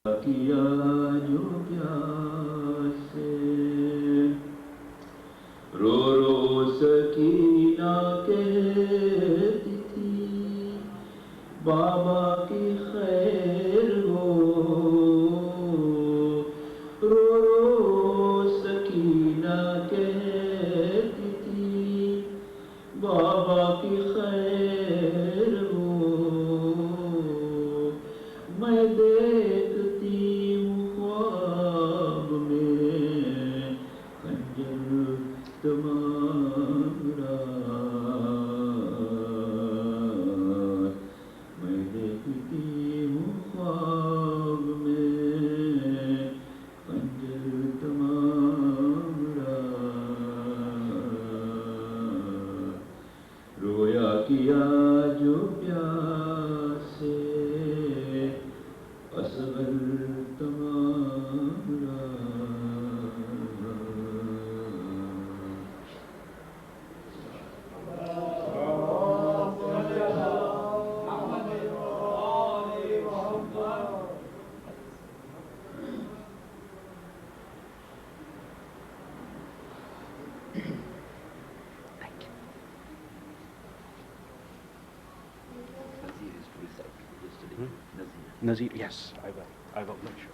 کیا جو پیاسے رو رو سکینہ کہتی تھی بابا کی خیر ہو رو رو سکینہ کہتی تھی بابا کی خیر ہو میں دیکھتی ہوں خواب میں خنجر تمام رات میں دیکھتی ہوں خواب میں خنجر تمام رات رویا کیا جو پیاسے اصغر تمام رات Nazir, yes, I will make sure.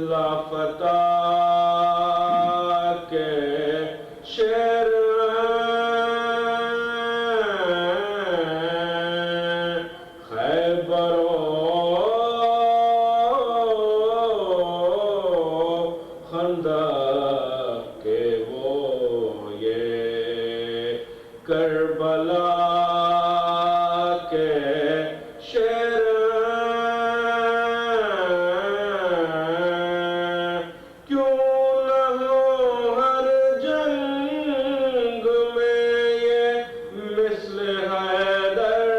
لافتہ کے شیر خیبر و خندق کے وہ یہ کربلا کے شیر کیوں نہ ہو ہر جنگ میں یہ مثل حیدر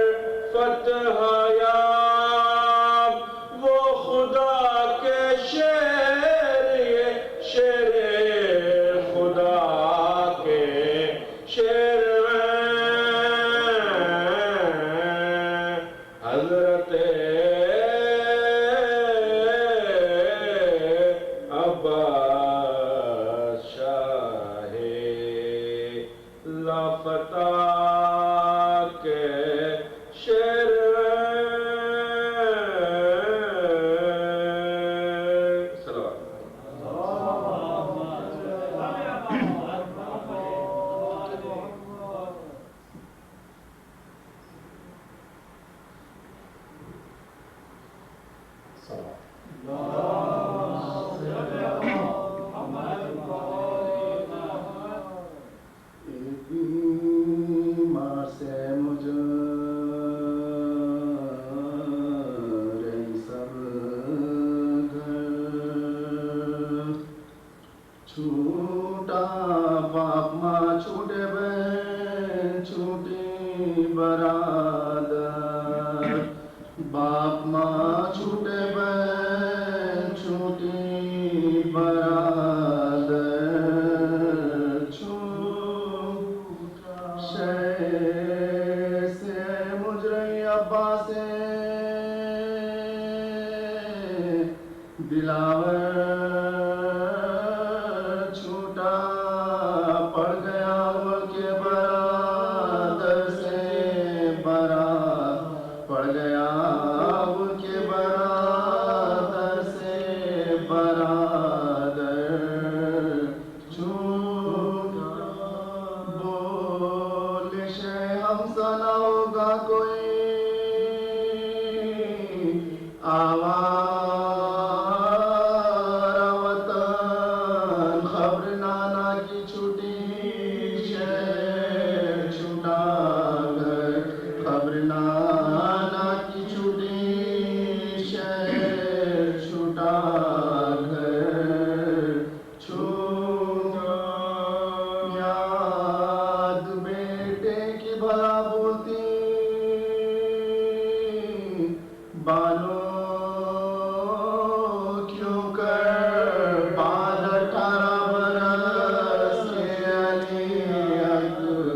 فتح یاب وہ خدا کے شیر یہ شیر خدا کے شیر حضرت عباس شاہ لافتہ کے شیر بیمار سے مجھے سب گھر چھوٹا باپ ماں چھوٹے بہن چھوٹی برادر باپ ماں چھوٹے بہن چھوٹی برادر سے مجرئی عباس دلاور چھوٹا پڑ گیا ان کے برادر سے برات پڑ گیا ان کے برادر سے برادر ہمسا نہ ہوگا کوئی آوارہ وطن خبر نانا کی چھوٹی شہر چھوٹا گھر خبر نانا کی چھوٹی شہر چھوٹا گھر چھوٹا یاد بیٹے کی بھلا بولتی بالوں کیوں کر بعد 18 برس کے علی اکبر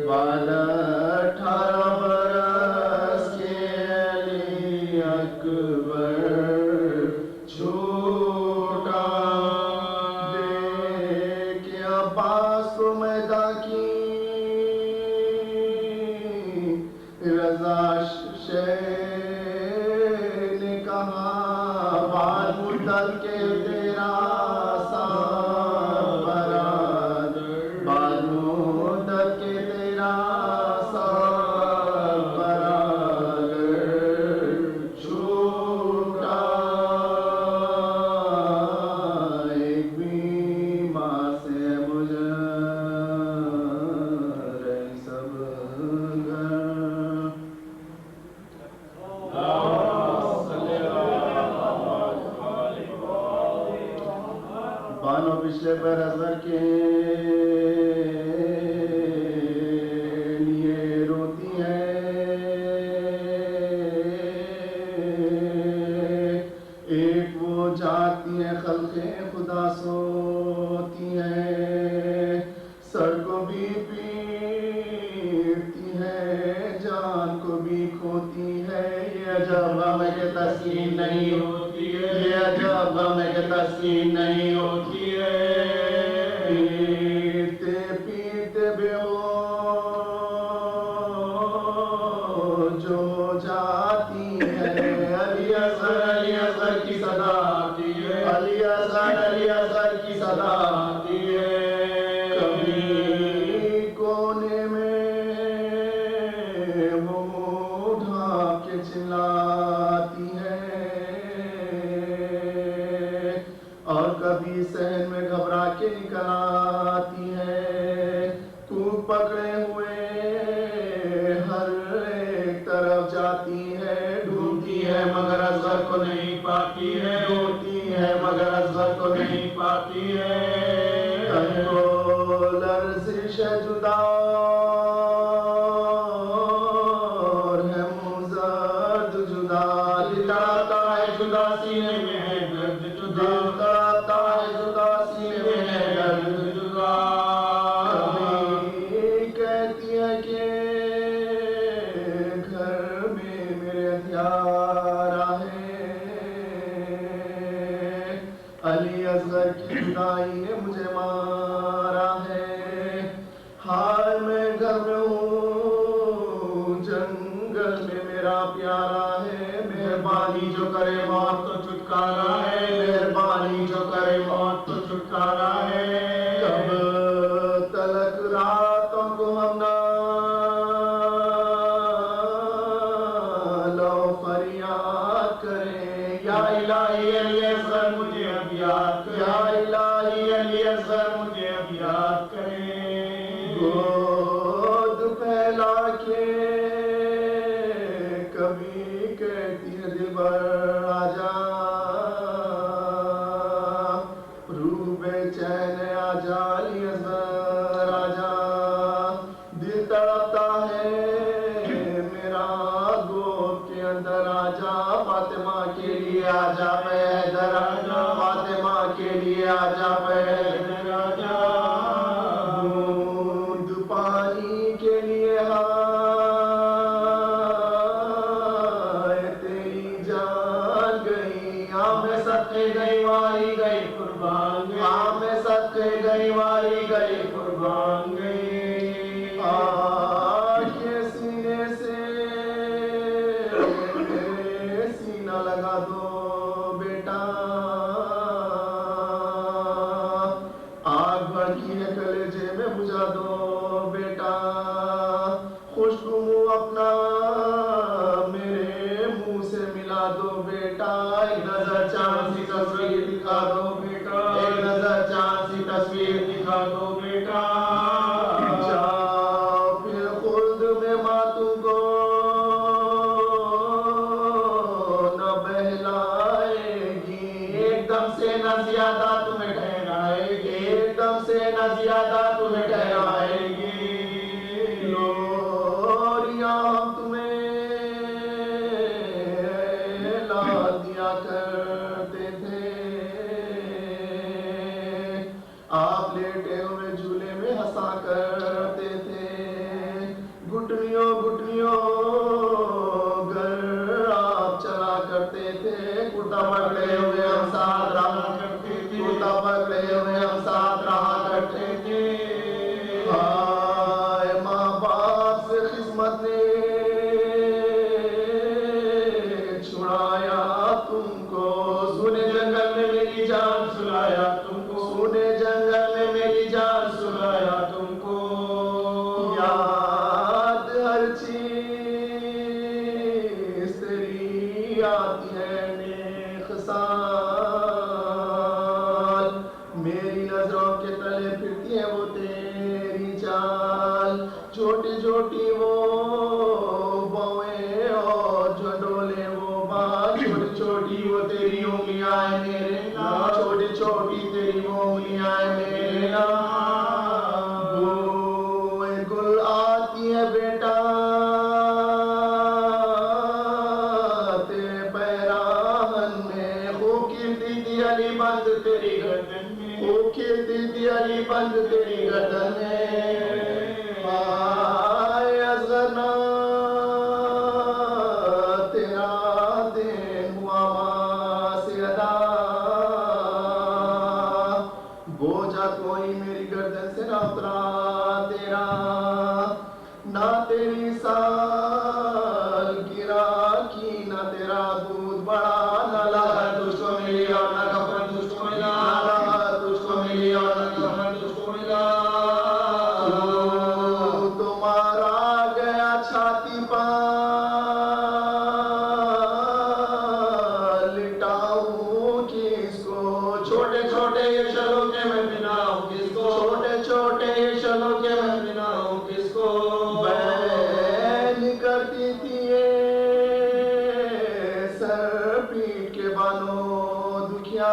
بعد 18 برس کے علی اکبر چھوٹا دیکھ عباس کو میدان کی رضا نے کہا بعد مدت کے تیرا ساتھ برادر بعد مدت کے تیرا ساتھ برادر چھوٹا ایک بیمار سے مجھے سب گھر بانو پچھلے پر ازر کے لیے روتی ہے ایک وہ جاتی ہے خلق خدا سوتی ہے سر کو بھی پیٹتی ہے جان کو بھی کھوتی ہے یہ عجب غم ہے کہ تسکین نہیں ہوتی ہے یہ عجب غم ہے کہ تسکین نہیں ہوتی ہے پیتے پیتے بے ہوش جو جاتی ہے علی اصغر کی صدا آتی ہے علی صدا آتی ہے، کبھی کونے میں وہ منہ ڈھانپ کے چلاتی ہے، اور کبھی صحن میں گھبرا کے نکل آتی ہے، تو پکڑے ہوئے ہر ایک طرف جاتی ہے، ڈھونڈتی ہے مگر اصغر کو نہیں پاتی ہے، ڈھونڈتی ہے مگر اصغر کو نہیں پاتی ہے، تن کو لرزش ہے جدا اور ہے مزد جدا، دل تڑپتا ہے جدا سینے میں ہے درد جدا، دل تڑپتا ہے جدا سینے میں ہے درد جدا، کبھی کہتی ہے کہ گھر میں میرے ہتھیار ہے، علی اصغر کی جدائی نے مجھے مارا ہے، ہائے میں گھر میں ہوں جنگل میں میرا پیارا ہے، مہربانی جو کرے موت تو چھٹکارا ہے، مہربانی جو کرے موت تو چھٹکارا ہے، کب تلک راتوں کو ہم نہ لو فریاد کریں، یا الہی علی اصغر مجھے اب یاد کریں، یا الہی علی اصغر مجھے اب یاد کریں، گود پھیلا کے کبھی کہتی ہے دلبر آجا، روح بے چین آجا علی اصغر آجا، دل تڑپتا ہے میرا گود کے اندر آجا، فاطمہ کے لیے آجا میں حیدر آجا، فاطمہ کے لیے آجا میں حیدر آجا، بوند پانی کے لیے تیری جان گئی، میں صدقے گئی ماری گئی قربان گئی، میں صدقے گئی ماری گئی قربان گئی، آج کے سینے سے سینہ لگا دو بیٹا، آگ بڑھتی ہے کلیجے میں بجھا دو بیٹا، خوشبو اپنا میرے منہ سے ملا دو بیٹا، ایک نظر چاند سی تصویر دکھا دو بیٹا، ایک نظر چاند سی تصویر دکھا دو بیٹا، جاؤ پھر خلد میں ماتم کو نہ بہلائے گی، ایک دم سے نہ زیادہ تمہیں ٹھہرائے گی، ایک دم سے نہ زیادہ تمہیں ٹھہرائے گی، لوریاں ہم تمہیں لا دیا کرتے تھے، آپ لیٹے ہوئے جھولے میں ہنسا کرتے تھے، گھٹنیوں گھٹنیوں گھر آپ چلا کرتے تھے، کرتا پکڑے ہوئے ہم ساتھ رہا کرتے تھے، کرتا پکڑے ہوئے ہم ساتھ رہا کرتے تھے، ہائے ماں باپ سے خدمت نے چھڑایا تم کو، سونے جنگل میں میری جان سلایا تم کو، سونے جنگل میں میری جان سلایا تم کو، یاد ہر چیز تیری آتی ہے نیک سال، میری نظروں کے تلے پھرتی ہے وہ تیری چال، چھوٹی چھوٹی وہ بوئیں اور جھنڈولے وہ بال، چھوٹی چھوٹی وہ تیری انگلیاں ہیں میرے نام، چھوٹی چھوٹی تیری وہ انگلیاں ہیں میرے نام، بوئے گل آتی ہے بیٹا تیرے پیراہن میں، خوب کھلتی تھی علی بند تیری گردن میں، خوب کھلتی تھی علی بند تیری گردن میں، آئے اصغر نا تیرا دین ہوا ماں سے ادا، بوجھا کوئی میری گردن سے نہ اترا تیرا، نہ تیری سال گرا کی، نہ تیرا دودھ بڑا، نہ لاہر تجھ کو ملی اور نہ کفن تجھ کو ملا، نہ لاہر تجھ کو ملی چھوٹے چھوٹے یہ شلوں کے میں بناؤں کس کو چھوٹے چھوٹے یہ شلوں کے میں بناؤں کس کو بہن کرتی تھی یہ سر پیٹ کے بالوں دکھیا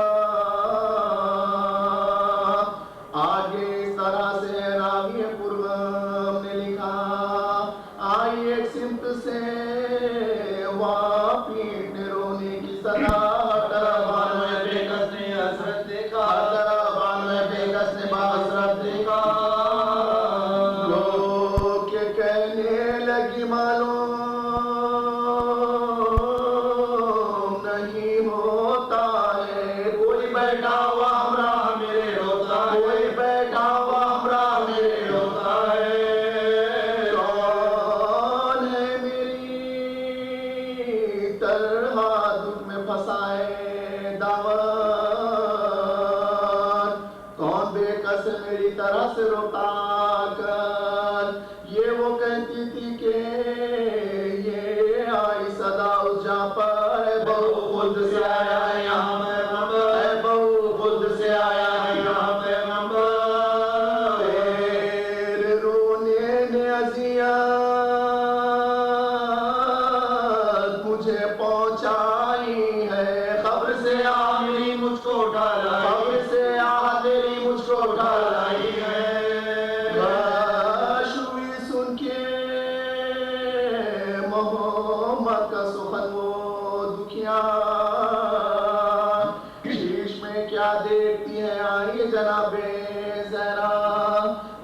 آگے اس طرح سے راوی پرغم نے لکھا آئی ایک سمت سے پیٹ نے رونے کی صدا دربان میں بے کس نے حسرت دیکھا دربان میں بے کس نے حسرت دیکھا لوگ کے کہنے لگی معلوم نہیں ہوتا ہے کوئی بیٹھا ہوا ہمراہ میرے روتا ہے کوئی بیٹھا ہوا ہمراہ میرے روتا ہے کون ہے میری طرح دکھ میں پھنسائے دعوت کون بے کس میری طرح سے روتا کر یہ وہ کہتی تھی کہ یہ آئی صدا اس جا پر اے بہو خود سے آیا ہے یہاں پیغمبر اے بہو خود سے آیا ہے یہاں پیغمبر تیرے رونے نے اذیت مجھے پہنچائی ہے خبر سے آ میری مجھ کو اٹھا لائی خبر سے آ تیری مجھ کو اٹھا لائی ہے گشوی سن کے محمد کا سخن وہ دکھیا شیش میں کیا دیکھتی ہے آئی جناب زہرا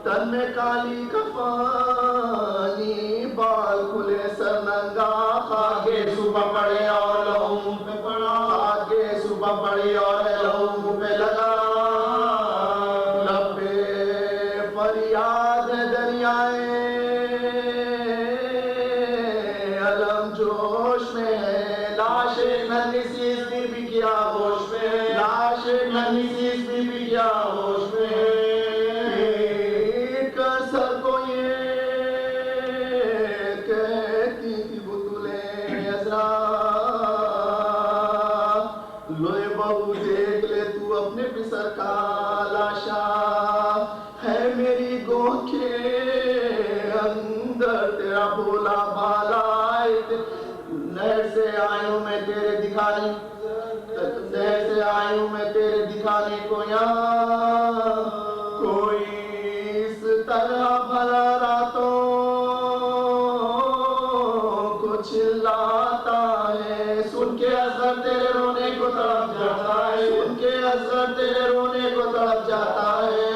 تن میں کالی کفانی بال کھلے سر ننگا آگے صبح پڑے اور لہو منہ پہ پڑا آگے صبح پڑی اور لہو منہ پہ لگا لب پہ فریاد ہے دریائے علم جوش میں ہے لاش ننھی سی اس بی بی کیا ہوش میں لاش ننھی سی اس بی بی کیا ہوش میں پیٹ کا سر کو یہ کہتی تھی بطولے عذرا لوے بہو دیکھ لے تو اپنے پسر کا لاشا ہے میری گود کے اندر تیرا بھولا بھالا نہر سے آئی ہوں میں تیرے دکھانے نہر سے آئی ہوں میں تیرے دکھانے کو یہاں کوئی اس طرح بھلا راتوں کو چلاتا ہے سن کے اثر تیرے رونے کو تڑپ جاتا ہے سن کے اثر تیرے رونے کو تڑپ جاتا ہے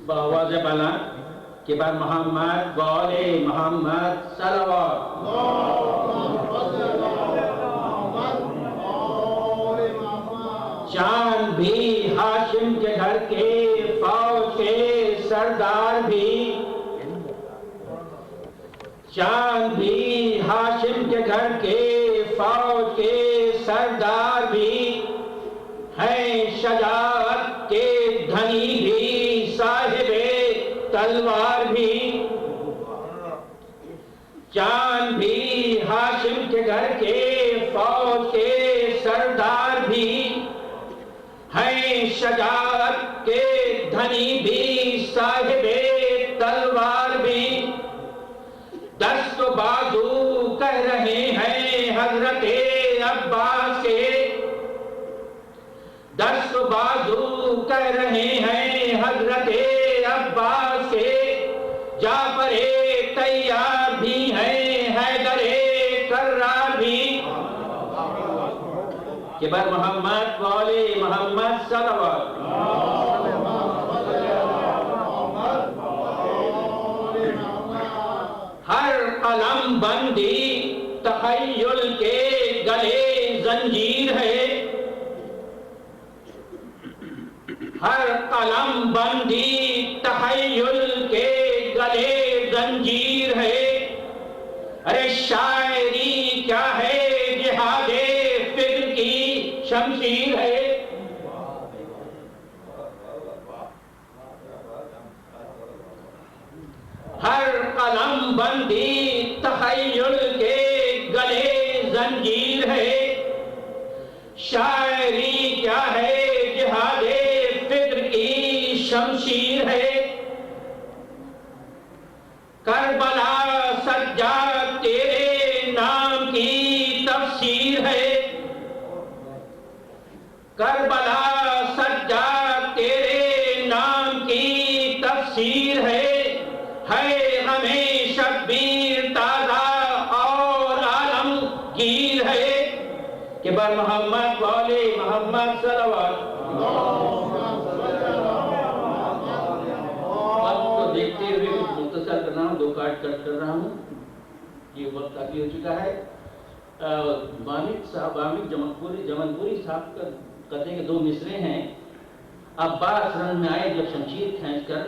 بآواز بلند کہ بر محمد و آل محمد صلوات چاند بھی ہاشم کے گھر کے فوج کے سردار بھی چاند بھی ہاشم کے گھر کے فوج کے سردار بھی ہیں شجاعت کے دھنی بھی صاحب تلوار بھی چاند بھی ہاشم کے گھر کے فوج کے سردار بھی ہیں شجاعت کے دھنی بھی صاحب تلوار بھی دست و بازو کہہ رہے ہیں حضرت عباس کے دست و بازو کہہ رہے ہیں حضرت عباس کے جعفر تیار بھی ہیں حیدر کرار بھی کہ بر محمد و آل محمد صلوات ہر قلم بندی تخیل کے گلے زنجیر ہے ہر قلم بندی ہر قلم بندی تخیل کے گلے زنجیر ہے، شاعری کیا ہے جہاد فکر کی شمشیر ہے، کربلا سجاد تیرے نام کی تفسیر ہے، کربلا سجاد تیرے نام کی تفسیر ہے غمِ شبیر تازہ اور عالمگیر ہے کہ بر محمد والے محمد صلوات۔ وقت کو دیکھتے ہوئے کچھ مختصر کر رہا ہوں، 2 کارڈ کٹ کر رہا ہوں، یہ وقت کافی ہو چکا ہے۔ عامر جمنپوری صاحب کا کہتے ہیں کہ 2 مصرے ہیں۔ عباس رن میں آئے جب شمشیر کھینچ کر،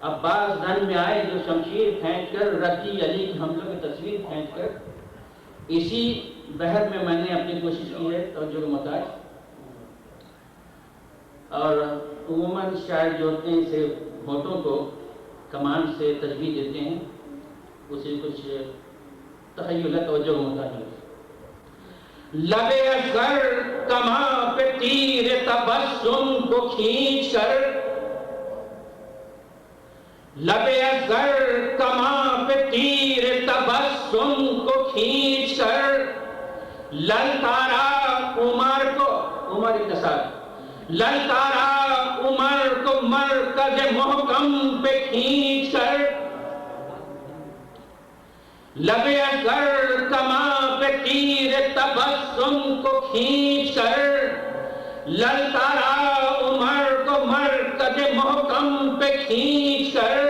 عباس رن میں آئے جو شمشیر کھینچ کر، رتی علی کی حملوں کی تصویر کھینچ کر، اسی بحر میں میں نے اپنی کوشش کی ہے توجہ کا محتاج۔ اور عموماً شاعر جو ہوتے ہیں اسے ہونٹوں کو کمان سے تجویز دیتے ہیں، اسے کچھ تخیل توجہ کا محتاج ہے۔ لب اصغر کماں پہ تیر تبسم کو کھینچ کر، لب اصغر کماں پہ تیر تبسم کو کھینچ کر، للکارا عمر کو، عمر اتصال، للکارا عمر کو مرکز محکم پہ کھینچ کر، لب اصغر کماں پہ تیر تبسم کو کھینچ کر، للکارا عمر کو مرکز محکم پہ کھینچ کر،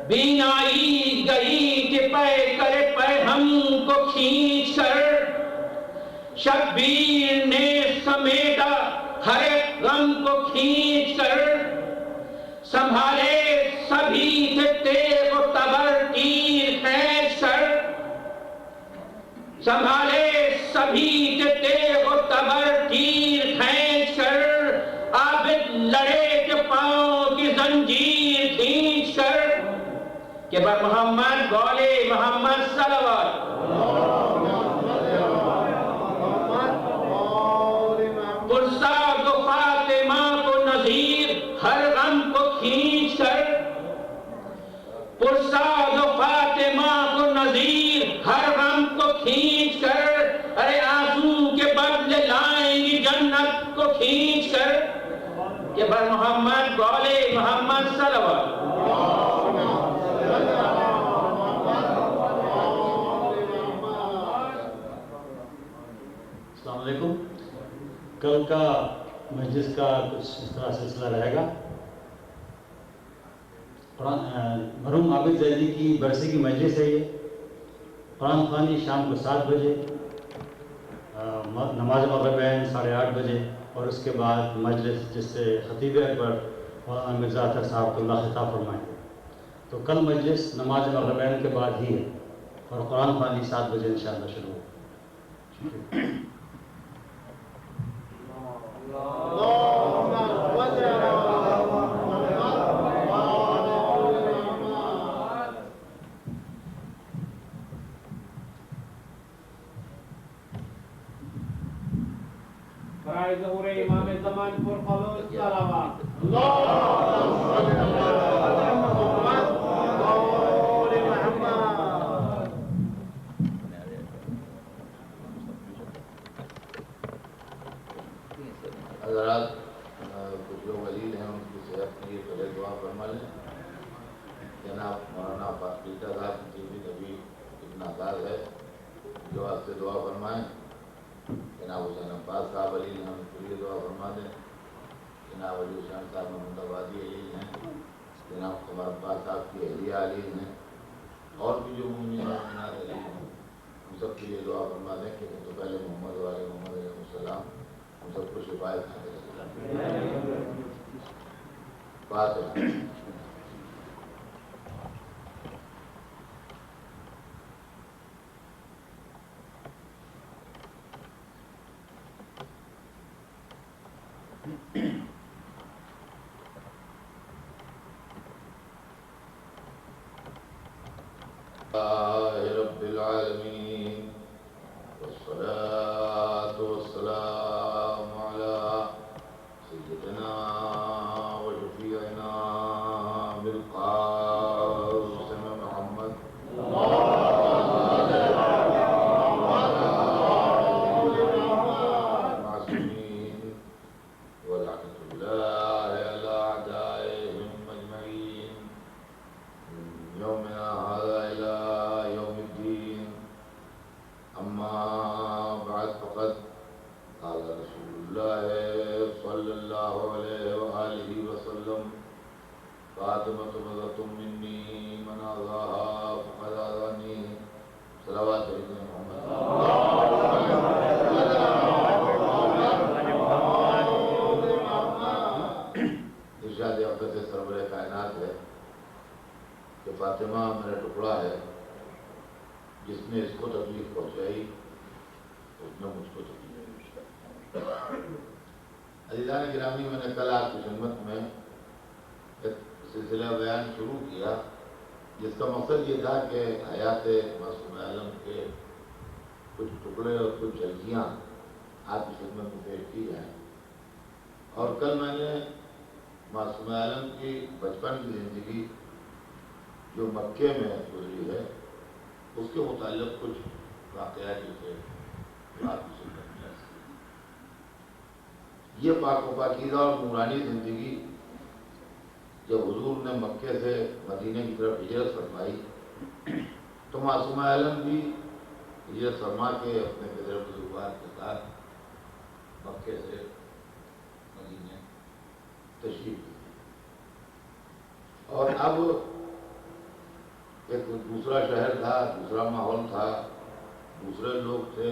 بینائی گئی کہ پے کرے پے ہم کو کھینچ کر، شبیر نے سمیٹا ہر ایک غم کو کھینچ کر، سنبھالے سبھی تھے تیغ و تبر تیر کھینچ کر، سنبھالے سبھی تھے تیغ و تبر تیر کھینچ کر، عابد لڑے کہ پاؤں کی زنجیر کھینچ کر، کہ بر محمد بولے محمد صلوات۔ پرساد و فاطمہ کو نذیر ہر غم کو کھینچ کر، پرساد و فاطمہ کو نذیر ہر غم کو کھینچ کر، ارے آنسو کے بدلے لائیں گی جنت کو کھینچ کر، کہ بر محمد بولے محمد صلوات۔ السلام علیکم۔ کل کا مجلس کا کچھ اس طرح سلسلہ رہے گا۔ مرحوم عابد زیدی کی برسی کی مجلس ہے یہ، قرآن خوانی شام کو 7 بجے، نماز مغربین 8:30 بجے، اور اس کے بعد مجلس جس سے خطیب اکبر مولانا مرزا اطہر صاحب اللہ خطاب فرمائیں گے۔ تو کل مجلس نماز مغربین کے بعد ہی ہے، اور قرآن خوانی 7 بجے انشاءاللہ شروع ہوگی۔ برائے ظہور امام زمان پر خلوص صلوات۔ حضرات، کچھ لوگ علیل ہیں، ان کی صحت کے لیے پہلے دعا فرما لیں۔ جناب مولانا پیٹا صاحب کی بھی ابھی اتنا سال ہے، جو آپ سے دعا فرمائیں۔ جناب حسین عباس صاحب علیل ہیں، ان کے لیے دعا فرما دیں۔ جناب علی حسین صاحب محمد آبادی علیل ہیں، جناب قمر عباس صاحب کی اہلیہ علیل ہیں، اور بھی جو مومنات علیل ہیں، ان سب کے لیے دعا فرما دیں کہ سب سے پہلے محمد والے محمد علیہ السلام ہم سب کو شفایت حاصل کریں۔ فاتحہ۔ رب العالمين والصلاة والسلام على سيدنا وشفيعنا بالقاسم محمد المعصومين ولعنة الله على أعدائهم أجمعين من يومنا هذا إلى يوم الدين. أما بعد فقد قال رسول الله صلى الله عليه وآله وسلم فاطمة بضعة مني من آذاها فقد آذاني. صلوات سيدنا محمد. ارشاد اقدس سرور کائنات ہے کہ فاطمہ میرا ٹکڑا ہے، جس نے اس کو تکلیف پہنچائی اس نے مجھ کو تکلیف پہنچائی. عزیزان گرامی، میں نے کل آپ کی خدمت میں ایک سلسلہ بیان شروع کیا جس کا مقصد یہ تھا کہ حیات معصوم عالم کے کچھ ٹکڑے اور کچھ جھلکیاں آپ کی خدمت میں پیش کی جائیں. اور کل میں نے معصوم عالم کی بچپن کی زندگی جو مکے میں گزری ہے اس کے متعلق کچھ واقعات جو تھے آپ کی خدمت میں عرض کیے. یہ پاک و پاکیزہ اور نورانی زندگی جب حضور نے مکے سے مدینے کی طرف ہجرت فرمائی تو معصوم عالم بھی ہجرت فرما کے اپنے پدر بزرگوار کے ساتھ مکے سے مدینے تشریف لی. اور اب ایک دوسرا شہر تھا، دوسرا ماحول تھا، دوسرے لوگ تھے،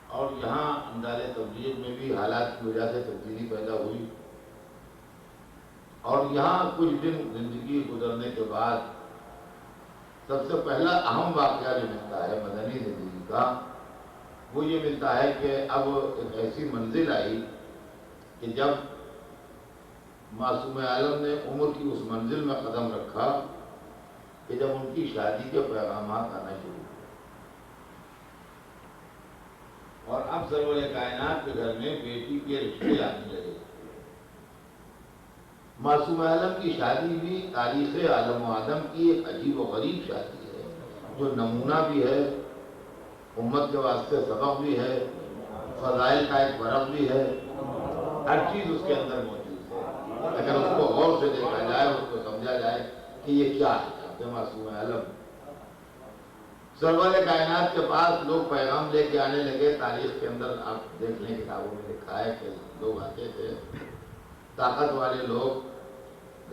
اور یہاں انداز تبلیغ میں بھی حالات کی وجہ سے تبدیلی پیدا ہوئی. اور یہاں کچھ دن زندگی گزرنے کے بعد سب سے پہلا اہم واقعہ جو ملتا ہے مدنی زندگی کا وہ یہ ملتا ہے کہ اب ایک ایسی منزل آئی کہ جب معصوم عالم نے عمر کی اس منزل میں قدم رکھا کہ جب ان کی شادی کے پیغامات آنا شروع ہوئے. اور اب سرور کائنات کے گھر میں بیٹی کے رشتے آنے لگے. معصوم عالم کی شادی بھی تاریخ عالم و آدم کی ایک عجیب و غریب شادی ہے جو نمونہ بھی ہے، امت کے واسطے سبق بھی ہے، فضائل کا ایک فرق بھی ہے، ہر چیز اس کے اندر موجود ہے. اگر اس کو غور سے دیکھا جائے، اس کو سمجھا جائے کہ یہ کیا ہے معصوم عالم. سرور کائنات کے پاس لوگ پیغام لے کے آنے لگے. تاریخ کے اندر آپ دیکھ لیں کتابوں میں لکھا ہے کہ لوگ آتے تھے، طاقت والے لوگ،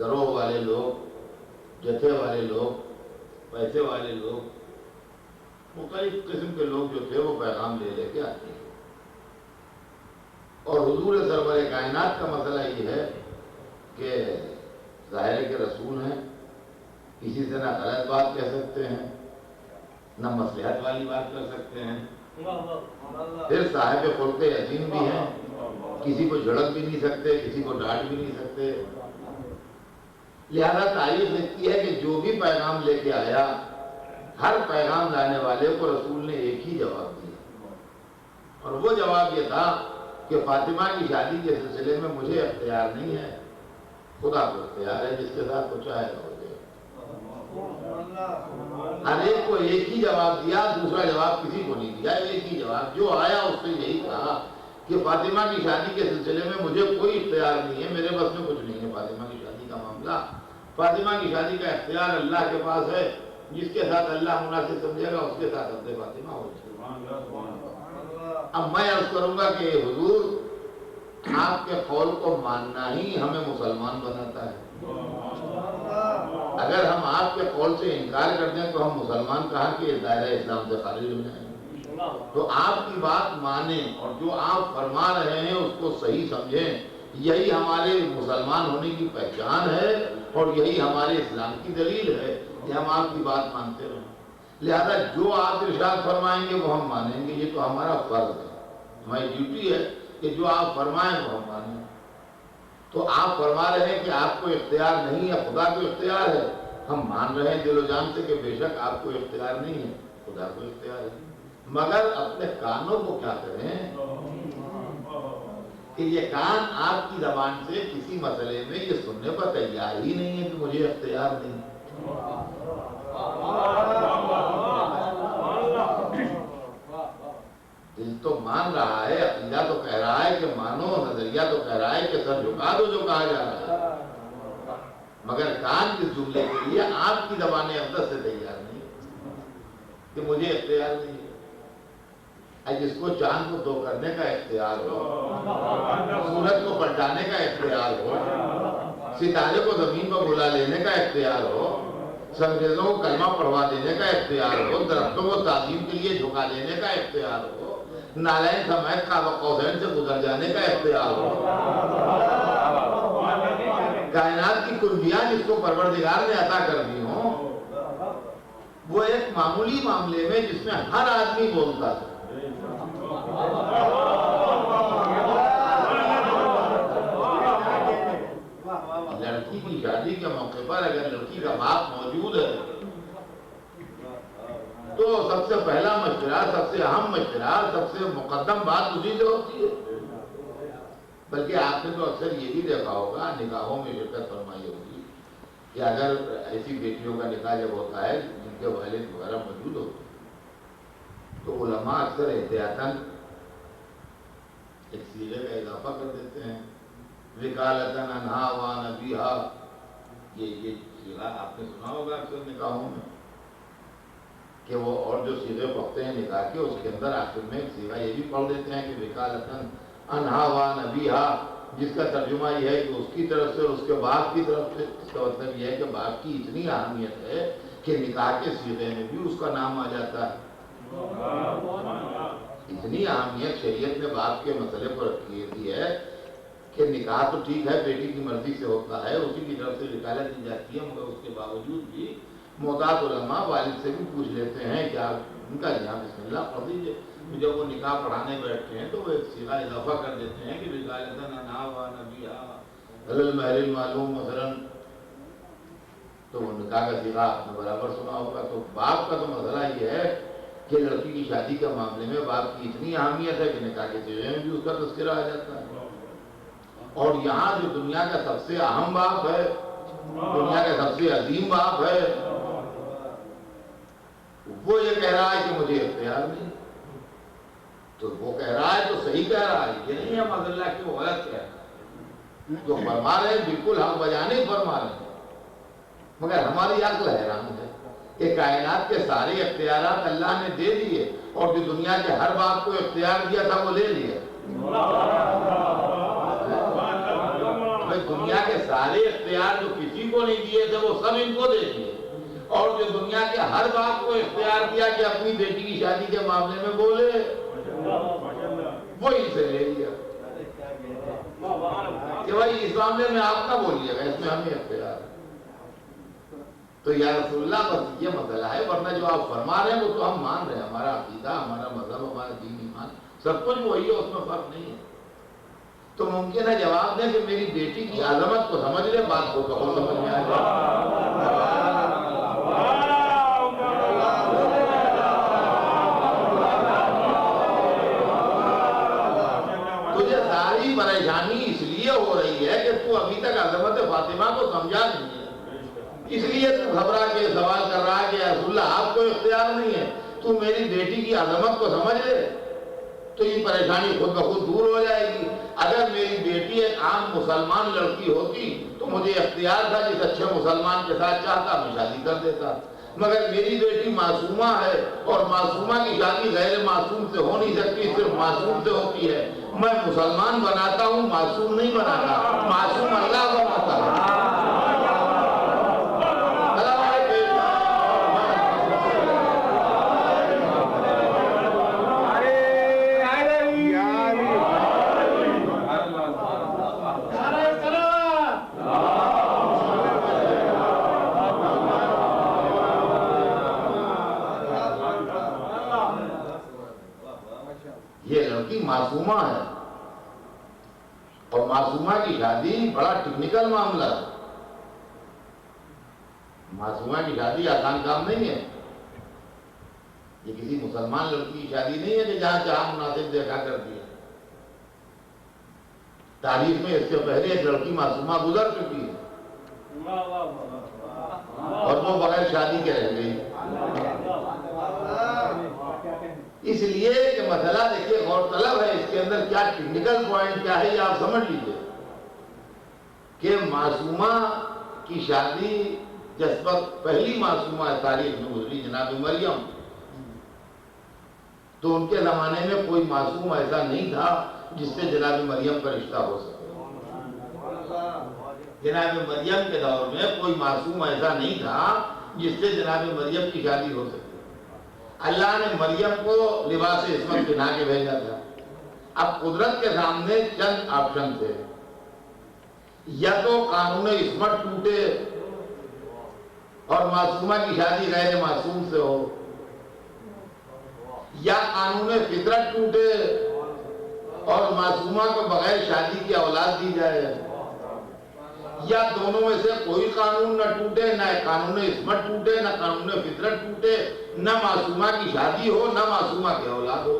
گروہ والے لوگ، جتھے والے لوگ، پیسے والے لوگ، مختلف قسم کے لوگ جو تھے وہ پیغام لے لے کے آتے ہیں. اور حضور سرور کائنات کا مسئلہ یہ ہے کہ ظاہر کے رسول ہیں، کسی سے نہ غلط بات کہہ سکتے ہیں نہ مصلحت والی بات کر سکتے ہیں. پھر صاحب خلق عظیم بھی ہیں، کسی کو جھڑک بھی نہیں سکتے، کسی کو ڈانٹ بھی نہیں سکتے. لہذا تاریخ لکھتی ہے کہ جو بھی پیغام لے کے آیا، ہر پیغام لانے والے کو رسول نے ایک ہی جواب دیا، اور وہ جواب یہ تھا کہ فاطمہ کی شادی کے سلسلے میں مجھے اختیار نہیں ہے، خدا کو اختیار ہے، جس کے ساتھ وہ چاہے گا ہو جائے. ہر ایک کو ایک ہی جواب دیا، دوسرا جواب کسی کو نہیں دیا، ایک ہی جواب. جو آیا اس نے یہی کہا کہ فاطمہ کی شادی کے سلسلے میں مجھے کوئی اختیار نہیں ہے، میرے بس میں کچھ نہیں ہے. فاطمہ کی شادی کا معاملہ، فاطمہ کی شادی کا اختیار اللہ کے پاس ہے. جس کے ساتھ اللہ مناسب سمجھے گا اس کے ساتھ عقد فاطمہ ہو جائے. اب میں عرض کروں گا کہ حضور آپ کے قول کو ماننا ہی ہمیں مسلمان بناتا ہے. اگر ہم آپ کے قول سے انکار کر دیں تو ہم مسلمان کہاں کہ دائرہ اسلام سے خارج ہو جائیں. تو آپ کی بات مانیں اور جو آپ فرما رہے ہیں اس کو صحیح سمجھیں. یہی ہمارے مسلمان ہونے کی پہچان ہے اور یہی ہمارے اسلام کی دلیل ہے کہ ہم آپ کی بات مانتے رہیں. لہذا جو آپ ارشاد فرمائیں گے وہ ہم مانیں گے. یہ تو ہمارا فرض ہے، ہماری ڈیوٹی ہے کہ جو آپ فرمائیں وہ ہم مانیں. تو آپ فرما رہے ہیں کہ آپ کو اختیار نہیں ہے، خدا کو اختیار ہے. ہم مان رہے ہیں دل و جان سے کہ بے شک آپ کو اختیار نہیں ہے، خدا کو اختیار ہے، مگر اپنے کانوں کو کیا کریں کہ یہ کان آپ کی زبان سے کسی مسئلے میں یہ سننے پر تیار ہی نہیں ہے کہ مجھے اختیار نہیں۔ دل تو مان رہا ہے، عقیدہ تو کہہ رہا ہے کہ مانو، نظریہ تو کہہ رہا ہے کہ سر جھکا دو جو کہا جا رہا ہے، مگر کان اس جملے کے لیے آپ کی زبان اقدس سے تیار نہیں کہ مجھے اختیار نہیں ہے۔ جس کو چاند کو دو کرنے کا اختیار ہو، سورج کو پلٹانے کا اختیار ہو، ستارے کو زمین پر بلا لینے کا اختیار ہو، انگریزوں کو کلمہ پڑھوا دینے کا اختیار ہو، درختوں کو تعظیم کے لیے جھکا دینے کا اختیار ہو، نالین سمیت قاب قوسین سے گزر جانے کا اختیار ہو، کائنات کی کنجیاں جس کو پروردگار نے عطا کر دی ہوں، وہ ایک معمولی معاملے میں جس میں ہر آدمی بولتا تھا، لڑکی کی شادی کے موقع پر اگر لڑکی کا باپ موجود ہے تو سب سے پہلا مشورہ، سب سے اہم مشورہ، سب سے مقدم بات اسی سے ہوتی ہے۔ بلکہ آپ نے تو اکثر یہ بھی دیکھا ہوگا، نکاحوں میں شرکت فرمائی ہوگی کہ اگر ایسی بیٹیوں کا نکاح جب ہوتا ہے جن کے والد وغیرہ موجود ہوتے ہیں تو علماء اکثر احتیاطاً ایک صیغے کا اضافہ کر دیتے ہیں، وکالتاً عنہا وعن ابیہا، یہ صیغہ آپ نے سنا ہوگا اکثر نکاحوں میں کہ وہ اور جو صیغے پڑھتے ہیں نکاح کے، اس کے اندر آخر میں ایک صیغہ یہ بھی پڑھ دیتے ہیں کہ وکالتاً عنہا وعن ابیہا، جس کا ترجمہ یہ ہے کہ اس کی طرف سے اور اس کے باپ کی طرف سے۔ اس کا مطلب یہ ہے کہ باپ کی اتنی اہمیت ہے کہ نکاح کے صیغے میں بھی اس کا نام آ جاتا ہے۔ اتنی اہمیت شریعت نے باپ کے مسئلے پر رکھی ہے کہ نکاح تو ٹھیک ہے بیٹی کی مرضی سے ہوتا ہے، اسی کی طرف سے وکالت دی جاتی ہے، مگر اس کے باوجود بھی محتاط علماء والد سے بھی پوچھ لیتے ہیں کہ آپ ان کا یہاں بسم اللہ پڑھ دیجیے۔ جب وہ نکاح پڑھانے بیٹھتے ہیں تو وہ ایک صیغہ اضافہ کر دیتے ہیں کہ وکالتاً عنہا وعن ابیہا علی المہر المعلوم مثلاً، تو وہ نکاح کا صیغہ آپ نے برابر سنا ہوگا۔ تو باپ کا تو مسئلہ یہ ہے کہ لڑکی کی شادی کے معاملے میں باپ کی اتنی اہمیت ہے کہ نکاح کے صیغے میں بھی اس کا تذکرہ آ جاتا ہے۔ اور یہاں جو دنیا کا سب سے اہم باپ ہے، دنیا کا سب سے عظیم باپ ہے، وہ یہ کہہ رہا ہے کہ مجھے اختیار نہیں، تو وہ کہہ رہا ہے تو صحیح کہہ رہا ہے، یہ نہیں ہے معذ اللہ کہ وہ غلط کہہ رہا ہے۔ جو فرما رہے ہیں بالکل حق بجانے فرما رہے ہیں، مگر ہماری عقل حیران ہے کہ کائنات کے سارے اختیارات اللہ نے دے دیے اور جو دنیا کے ہر باپ کو اختیار دیا تھا وہ لے لیا۔ دنیا کے سارے اختیار جو کسی کو نہیں دیے تھے وہ سب ان کو دے دیے، اور جو دنیا کے ہر باپ کو اختیار دیا کہ اپنی بیٹی کی شادی کے معاملے میں بولے، وہی سے لے لیا کہ بھائی اس معاملے میں آپ نہ بولیے گا، اس میں ہمیں اختیار ہے۔ تو یا رسول اللہ بس یہ مسئلہ ہے، ورنہ جو آپ فرما رہے ہیں وہ تو ہم مان رہے ہیں، ہمارا عقیدہ، ہمارا مذہب، ہمارا دین ایمان سب کچھ وہی ہے، اس میں فرق نہیں ہے۔ تو ممکن ہے جواب دیں کہ میری بیٹی کی عظمت کو سمجھ لے، بات کو کہو سمجھ میں آ جائے۔ تجھے ساری پریشانی اس لیے ہو رہی ہے کہ تو ابھی تک عظمت فاطمہ کو سمجھا نہیں ہے، اس لیے تو گھبرا کے سوال کر رہا ہے کہ رسول اللہ آپ کو اختیار نہیں ہے، تو میری بیٹی کی عظمت کو سمجھ لے تو یہ پریشانی خود بخود دور ہو جائے گی۔ اگر میری بیٹی ایک عام مسلمان لڑکی ہوتی تو مجھے اختیار تھا، جس اچھے مسلمان کے ساتھ چاہتا میں شادی کر دیتا، مگر میری بیٹی معصومہ ہے اور معصومہ کی شادی غیر معصوم سے ہو نہیں سکتی، صرف معصوم سے ہوتی ہے۔ میں مسلمان بناتا ہوں، معصوم نہیں بناتا، معصوم اللہ بناتا ہے۔ یہ لڑکی معصومہ ہے اور معصومہ کی شادی بڑا ٹیکنیکل معاملہ ہے۔ معصومہ کی شادی آسان کام نہیں ہے. یہ کسی مسلمان لڑکی کی شادی نہیں ہے کہ جہاں جہاں مناسب دیکھا کر دیا. تاریخ میں اس سے پہلے ایک لڑکی معصومہ گزر چکی ہے اور وہ بغیر شادی کے رہ گئی. اس لیے کہ مسئلہ دیکھیے غور طلب ہے، اس کے اندر کیا ٹیکنیکل پوائنٹ کیا ہے یہ آپ سمجھ لیجئے کہ معصومہ کی شادی جس وقت پہلی معصومہ تاریخ میں گزری جناب مریم، تو ان کے زمانے میں کوئی معصوم ایسا نہیں تھا جس سے جناب مریم کا رشتہ ہو سکے. جناب مریم کے دور میں کوئی معصوم ایسا نہیں تھا جس سے جناب مریم کی شادی ہو سکے. اللہ نے مریم کو لباس عصمت پہنا کے بھیجا تھا. اب قدرت کے سامنے چند آپشن تھے، یا تو قانون عصمت ٹوٹے اور معصومہ کی شادی غیر معصوم سے ہو، یا قانون فطرت ٹوٹے اور معصومہ کو بغیر شادی کی اولاد دی جائے، یا دونوں میں سے کوئی قانون نہ ٹوٹے، نہ قانون عصمت ٹوٹے، نہ قانون فطرت ٹوٹے، نہ معصومہ کی شادی ہو، نہ معصومہ کی اولاد ہو.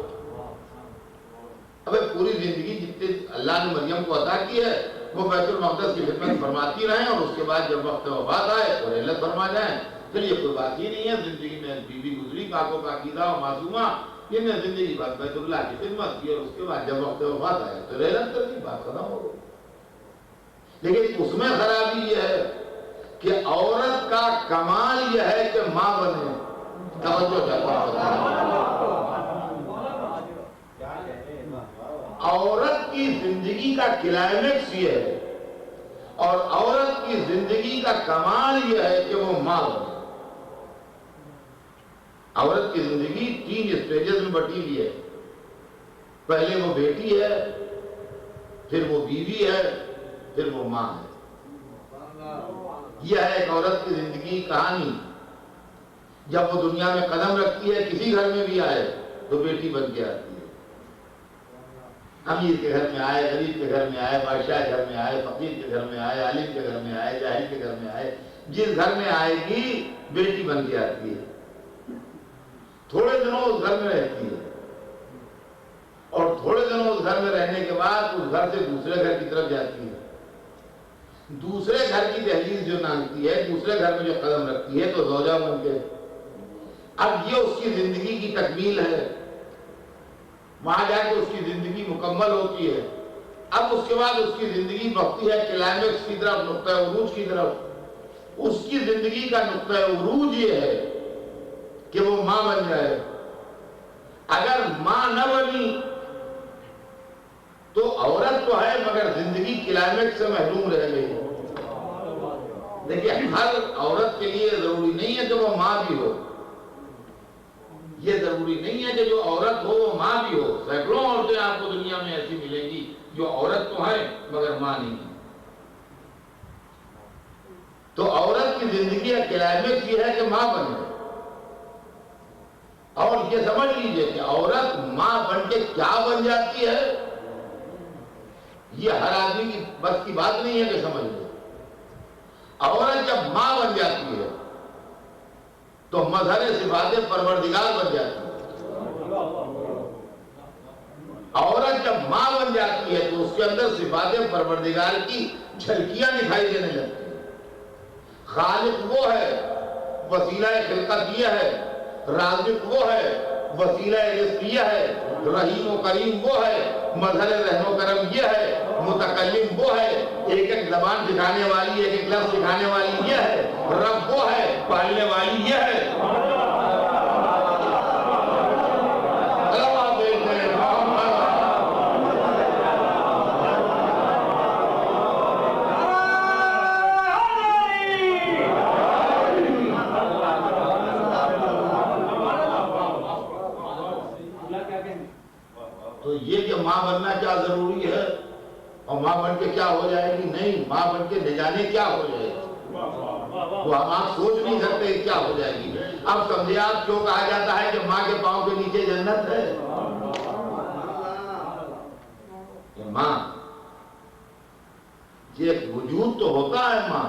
اب پوری زندگی جتنے اللہ نے مریم کو عطا کی ہے وہ بیت المقدس کی خدمت فرماتی رہیں، اور اس کے بعد جب وقت وفات آئے تو رحلت فرما جائیں. چلیے کوئی بات ہی نہیں ہے، زندگی میں بیوی گزری پاک و پاکیزہ و معصومہ، جن نے زندگی بعد بیت اللہ کی خدمت کی، اور اس کے بعد جب وقت وفات آئے تو رحلت کر دی، بات ختم ہو گئی. لیکن اس میں خرابی یہ ہے کہ عورت کا کمال یہ ہے کہ ماں بنے. توجہ چاہتا ہوں، عورت کی زندگی کا کلائمیکس یہ ہے اور عورت کی زندگی کا کمال یہ ہے کہ وہ ماں بنے. عورت کی زندگی 3 اسٹیجز میں بٹی ہوئی ہے. پہلے وہ بیٹی ہے، پھر وہ بیوی ہے، پھر وہ ماں ہے. یہ ہے ایک عورت کی زندگی کی کہانی. جب وہ دنیا میں قدم رکھتی ہے، کسی گھر میں بھی آئے تو بیٹی بن کے آتی ہے. امیر کے گھر میں آئے، غریب کے گھر میں آئے، بادشاہ کے گھر میں آئے، فقیر کے گھر میں آئے، عالم کے گھر میں آئے، جاہل کے گھر میں آئے، جس گھر میں آئے گی بیٹی بن کے آتی ہے. تھوڑے دنوں اس گھر میں رہتی ہے اور تھوڑے دنوں اس گھر میں رہنے کے بعد اس گھر سے دوسرے گھر کی طرف جاتی ہے. دوسرے گھر کی دہلیز جو نانگتی ہے، دوسرے گھر میں جو قدم رکھتی ہے تو زوجہ بن کے. اب یہ اس کی زندگی کی تکمیل ہے. وہاں جا کے اس کی زندگی مکمل ہوتی ہے. اب اس کے بعد اس کی زندگی بڑھتی ہے کلائمیکس کی طرف، نقطہ عروج کی طرف. اس کی زندگی کا نقطہ عروج یہ ہے کہ وہ ماں بن جائے. اگر ماں نہ بنی تو عورت تو ہے مگر زندگی کلائمیکس سے محروم رہ گئی. دیکھیے ہر عورت کے لیے ضروری نہیں ہے کہ وہ ماں بھی ہو. یہ ضروری نہیں ہے کہ جو عورت ہو وہ ماں بھی ہو. سینکڑوں عورتیں آپ کو دنیا میں ایسی ملیں گی جو عورت تو ہیں مگر ماں نہیں ہے. تو عورت کی زندگی کا کلائمیکس یہ ہے کہ ماں بنے. اور یہ سمجھ لیجئے کہ عورت ماں بن کے کیا بن جاتی ہے یہ ہر آدمی کی بس کی بات نہیں ہے کہ سمجھ لے. عورت جب ماں بن جاتی ہے تو مظہر صفات پروردگار بن جاتی ہے. عورت جب ماں بن جاتی ہے تو اس کے اندر صفات پروردگار کی جھلکیاں دکھائی دینے لگتی ہیں. خالق وہ ہے، وسیلہ خلقت یہ ہے، رازق وہ ہے، وسیلہ رزق یہ ہے، رحیم و کریم وہ ہے، مظہر رحم و کرم یہ ہے، متکلم وہ ہے، ایک ایک زبان سکھانے والی، ایک ایک لفظ سکھانے والی یہ ہے، رب وہ ہے، پالنے والی یہ ہے. تو یہ کہ ماں بننا کیا ضروری ہے اور ماں بن کے کیا ہو جائے گی، نہیں، ماں بن کے لے جانے کیا ہو جائے گی وہ ہم آپ سوچ نہیں سکتے کیا ہو جائے گی. اب سمجھے آپ کیوں کہا جاتا ہے کہ ماں کے پاؤں کے نیچے جنت ہے. یہ ماں یہ ایک وجود تو ہوتا ہے. ماں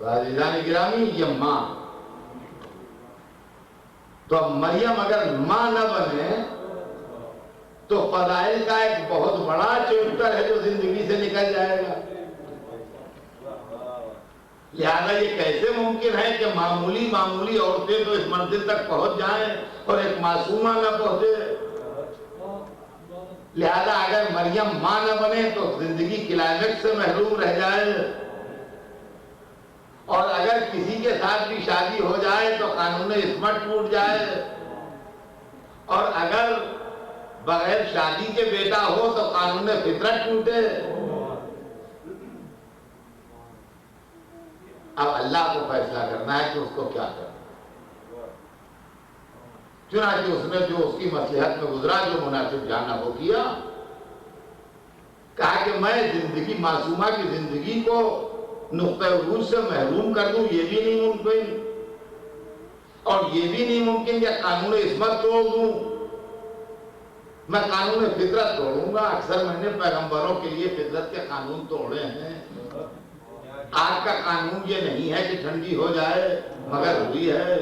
تو عزیزان گرامی یہ ماں، تو اب مریم اگر ماں نہ بنے تو فضائل کا ایک بہت بڑا چیپٹر ہے جو زندگی سے نکل جائے گا۔ لہذا یہ کیسے ممکن ہے کہ معمولی عورتیں تو اس منزل تک پہنچ جائیں اور ایک معصومہ نہ پہنچے؟ لہذا اگر مریم ماں نہ بنے تو زندگی کلائمیکس سے محروم رہ جائے، اور اگر کسی کے ساتھ بھی شادی ہو جائے تو قانون عصمت ٹوٹ جائے، اور اگر بغیر شادی کے بیٹا ہو تو قانون فطرت ٹوٹے۔ اب اللہ کو فیصلہ کرنا ہے کہ اس کو کیا کرنا۔ چنانچہ اس نے جو اس کی مصلحت میں گزرا، جو مناسب جانا وہ کیا، کہا کہ میں زندگی معصومہ کی زندگی کو نقطہ عروج سے محروم کر دوں، یہ بھی نہیں ممکن، اور یہ بھی نہیں ممکن کہ قانون عصمت توڑ دوں۔ میں قانون فطرت توڑوں گا۔ اکثر میں نے پیغمبروں کے لیے فطرت کے قانون توڑے ہیں۔ آگ کا قانون یہ نہیں ہے کہ ٹھنڈی ہو جائے مگر ہوئی ہے،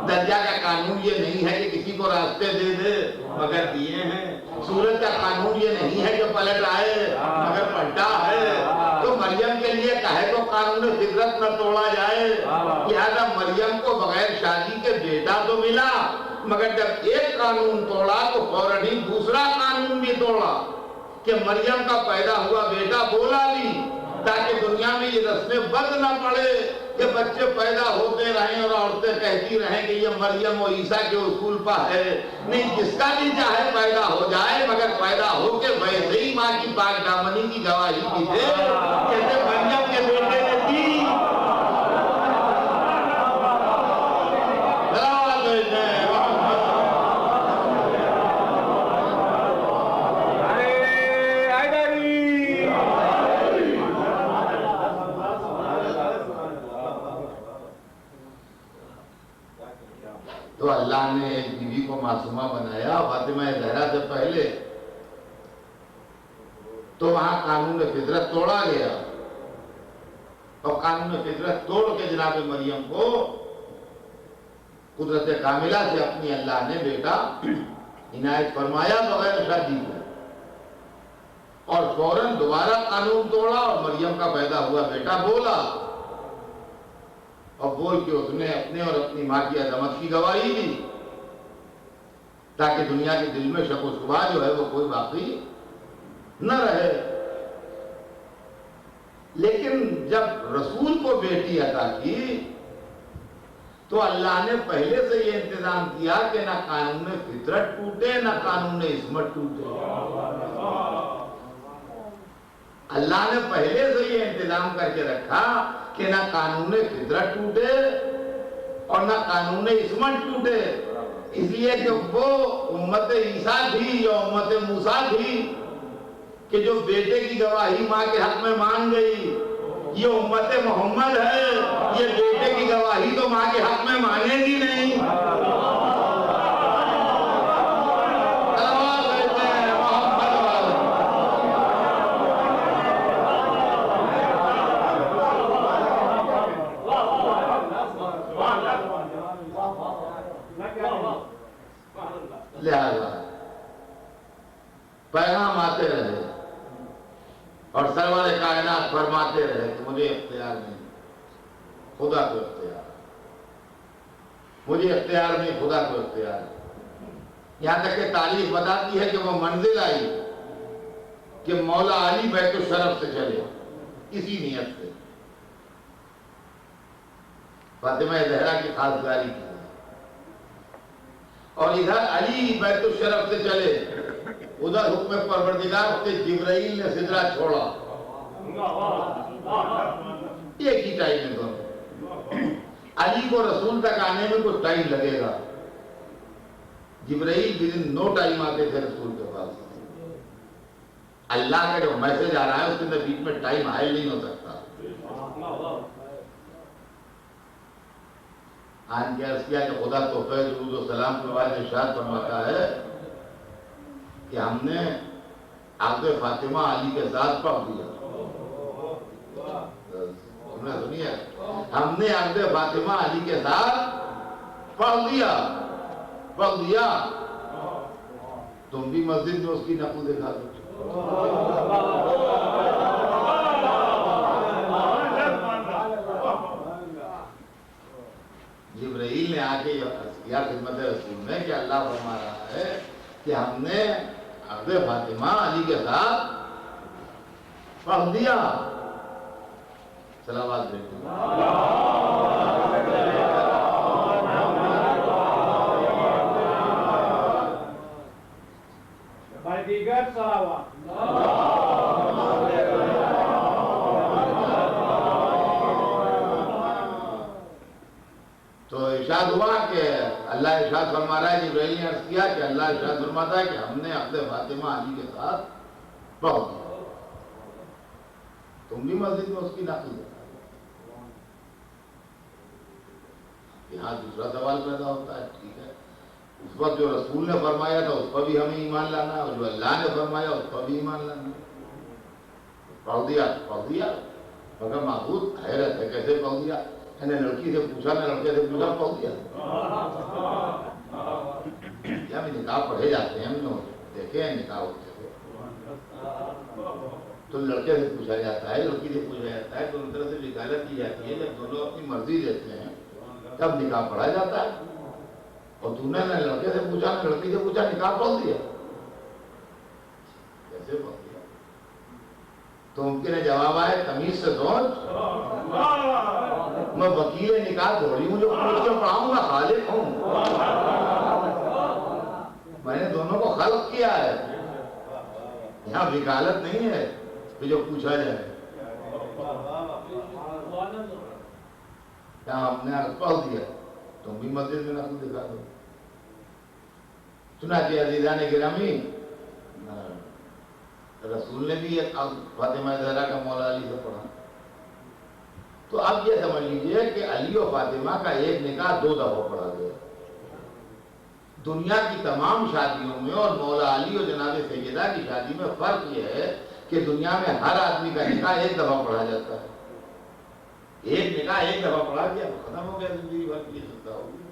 درجہ کا قانون یہ نہیں ہے کہ کسی کو راستے دے دے مگر دیے ہیں، سورج کا قانون یہ نہیں ہے کہ پلٹ آئے مگر پلٹا ہے۔ تو مریم کے لیے کہے تو قانون فطرت نہ توڑا جائے، لہذا مریم کو بغیر شادی کے بیٹا تو ملا، مگر جب ایک قانون توڑا تو فوراً ہی دوسرا قانون بھی توڑا کہ مریم کا پیدا ہوا بیٹا بولا بھی، تاکہ دنیا میں یہ رسم بد نہ پڑے کہ بچے پیدا ہوتے رہیں اور عورتیں کہتی رہیں کہ یہ مریم و عیسیٰ کے اصول پر ہے۔ نہیں، جس کا بھی چاہے پیدا ہو جائے، مگر پیدا ہو کے ویسے ہی ماں کی پاک دامنی کی گواہی کی دے جیسے مریم کے بیٹے نے دی۔ تو اللہ نے ایک بیوی کو معصومہ بنایا فاطمہ زہرا سے پہلے، تو وہاں قانون فطرت توڑا گیا، اور قانون فطرت توڑ کے جناب مریم کو قدرت کاملہ سے اپنی اللہ نے بیٹا عنایت فرمایا بغیر شادی کے، اور فوراً دوبارہ قانون توڑا اور مریم کا پیدا ہوا بیٹا بولا، اور بول کے اس نے اپنے اور اپنی ماں کی عظمت کی گواہی دی، تاکہ دنیا کے دل میں شک و شبہ جو ہے وہ کوئی باقی نہ رہے۔ لیکن جب رسول کو بیٹی عطا کی تو اللہ نے پہلے سے یہ انتظام کیا کہ نہ قانون فطرت ٹوٹے نہ قانون عصمت ٹوٹے۔ اللہ نے پہلے سے یہ انتظام کر کے رکھا کہ نہ قانون فطرت ٹوٹے اور نہ قانون عصمت ٹوٹے، اس لیے کہ وہ امت عیسیٰ تھی یا امت موسیٰ تھی کہ جو بیٹے کی گواہی ماں کے حق میں مان گئی، یہ امت محمد ہے، یہ بیٹے کی گواہی تو ماں کے حق میں مانے گی نہیں۔ لہذا پیغام آتے رہے اور سرور کائنات فرماتے رہے کہ مجھے اختیار نہیں، خدا کو اختیار، مجھے اختیار نہیں، خدا کو اختیار۔ یہاں تک کہ تاریخ بتاتی ہے کہ وہ منزل آئی کہ مولا علی بیت الشرف سے چلے اسی نیت سے، فاطمہ زہرا کی خاصگاری کی، اور ادھر علی بیت الشرف سے چلے، ادھر حکم پروردگار سے جبرائیل نے سدرہ چھوڑا، ایک ہی ٹائم میں دونوں۔ علی کو رسول تک آنے میں کچھ ٹائم لگے گا، جبرائیل ودن نو ٹائم آتے تھے رسول کے پاس۔ اللہ کا جو میسج آ رہا ہے اس کے اندر بیچ میں ٹائم حائل نہیں ہو سکتا۔ آن کے عرض کیا کہ خدا تحفہ درود و سلام کے بعد ارشاد فرماتا ہے کہ ہم نے عقد فاطمہ علی کے ساتھ پڑھ دیا۔ نے سنی ہے؟ ہم نے عقد فاطمہ علی کے ساتھ پڑھ دیا. تم بھی مسجد میں اس کی نقل دکھا دو. جبرائیل نے آ کے کیا خدمت رسول میں کہ اللہ فرما رہا ہے کہ ہم نے عقد فاطمہ علی کے ساتھ پڑھ دیا. صلوات بھیجو. By دیگر صلوات. تو ارشاد ہوا کہ اللہ ارشاد فرما رہا ہے, جبرائیل نے عرض کیا کہ اللہ ارشاد فرماتا ہے کہ ہم نے عقد فاطمہ علی کے ساتھ پڑھ دیا. تم بھی مسجد میں اس کی نقل دو. یہاں دوسرا سوال پیدا ہوتا ہے, ٹھیک ہے اس وقت جو رسول نے فرمایا تھا اس پر بھی ہمیں ایمان لانا ہے, اور جو اللہ نے فرمایا اس پر بھی ایمان لانا ہے. پڑھ دیا مگر معبود حیرت ہے کیسے پڑھ دیا. میں نے لڑکی سے پوچھا, میں لڑکے سے پوچھا, پڑھ دیا. کیا بھی نکاح پڑھے جاتے ہیں, ہم لوگ دیکھے ہیں نکاح ہوتے ہوئے. تو لڑکے سے پوچھا جاتا ہے, لڑکی سے پوچھا جاتا ہے, دونوں طرح سے وکالت کی جاتی ہے. جب دونوں اپنی مرضی دیتے ہیں تب نکاح پڑھا جاتا ہے. اور تو نے لڑکے سے پوچھا, میں لڑکی سے پوچھا, نکاح پڑھ دیا. کیسے پڑھ دیا؟ تو ممکن ہے جواب آئے تمیز سے سوچ. میں وکیل نکاح تھوڑی ہوں جو پوچھ کے پڑھاؤں گا, خالق ہوں. میں نے دونوں کو خلق کیا ہے. یہاں وکالت نہیں ہے کہ جو پوچھا جائے. کیا ہم نے پڑھ دیا, تم بھی مسجد میں نقل دکھا دو. چنانچہ عزیزان گرامی, رسول نے بھی فاطمہ زہرا کا مولا علی سے پڑھا. تو اب یہ سمجھ لیجئے کہ علی و فاطمہ کا ایک نکاح 2 دفعہ پڑھا گیا. دنیا کی تمام شادیوں میں اور مولا علی اور جناب سیدہ کی شادی میں فرق یہ ہے کہ دنیا میں ہر آدمی کا نکاح 1 دفعہ پڑھا جاتا ہے. ایک نکاح 1 دفعہ پڑھا گیا, ختم ہو گیا, زندگی بھر کی سلطہ ہو گئی.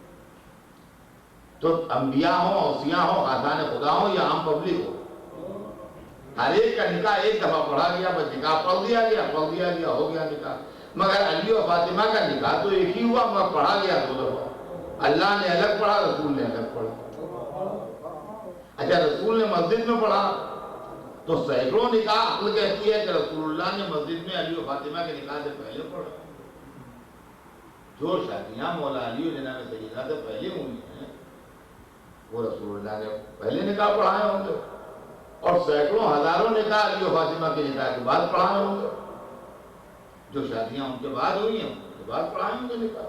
تو انبیاء ہوں, اوصیاء ہوں, خاصان خدا ہوں یا عام پبلک ہو, ہر ایک کا نکاح 1 دفعہ پڑھا گیا. بس نکاح پڑھ دیا گیا, ہو گیا نکاح. مگر علی و فاطمہ کا نکاح تو ایک ہی ہوا, مگر پڑھا گیا 2 دفعہ. اللہ نے الگ پڑھا, رسول نے الگ پڑھا. اچھا, رسول نے مسجد میں پڑھا تو سینکڑوں نکاح عقل کہتی ہے کہ رسول اللہ نے مسجد میں علی و فاطمہ کے نکاح سے پہلے پڑھا. جو شادیاں مولا علی و جناب سیدہ سے پہلے ہوئی ہیں وہ رسول اللہ نے پہلے نکاح پڑھائے ہوں گے, اور سینکڑوں ہزاروں نکاح علی و فاطمہ کے نکاح کے بعد پڑھائے ہوں گے. جو شادیاں ان کے بعد ہوئی ہیں ان کے بعد پڑھائے ہوں گے نکاح.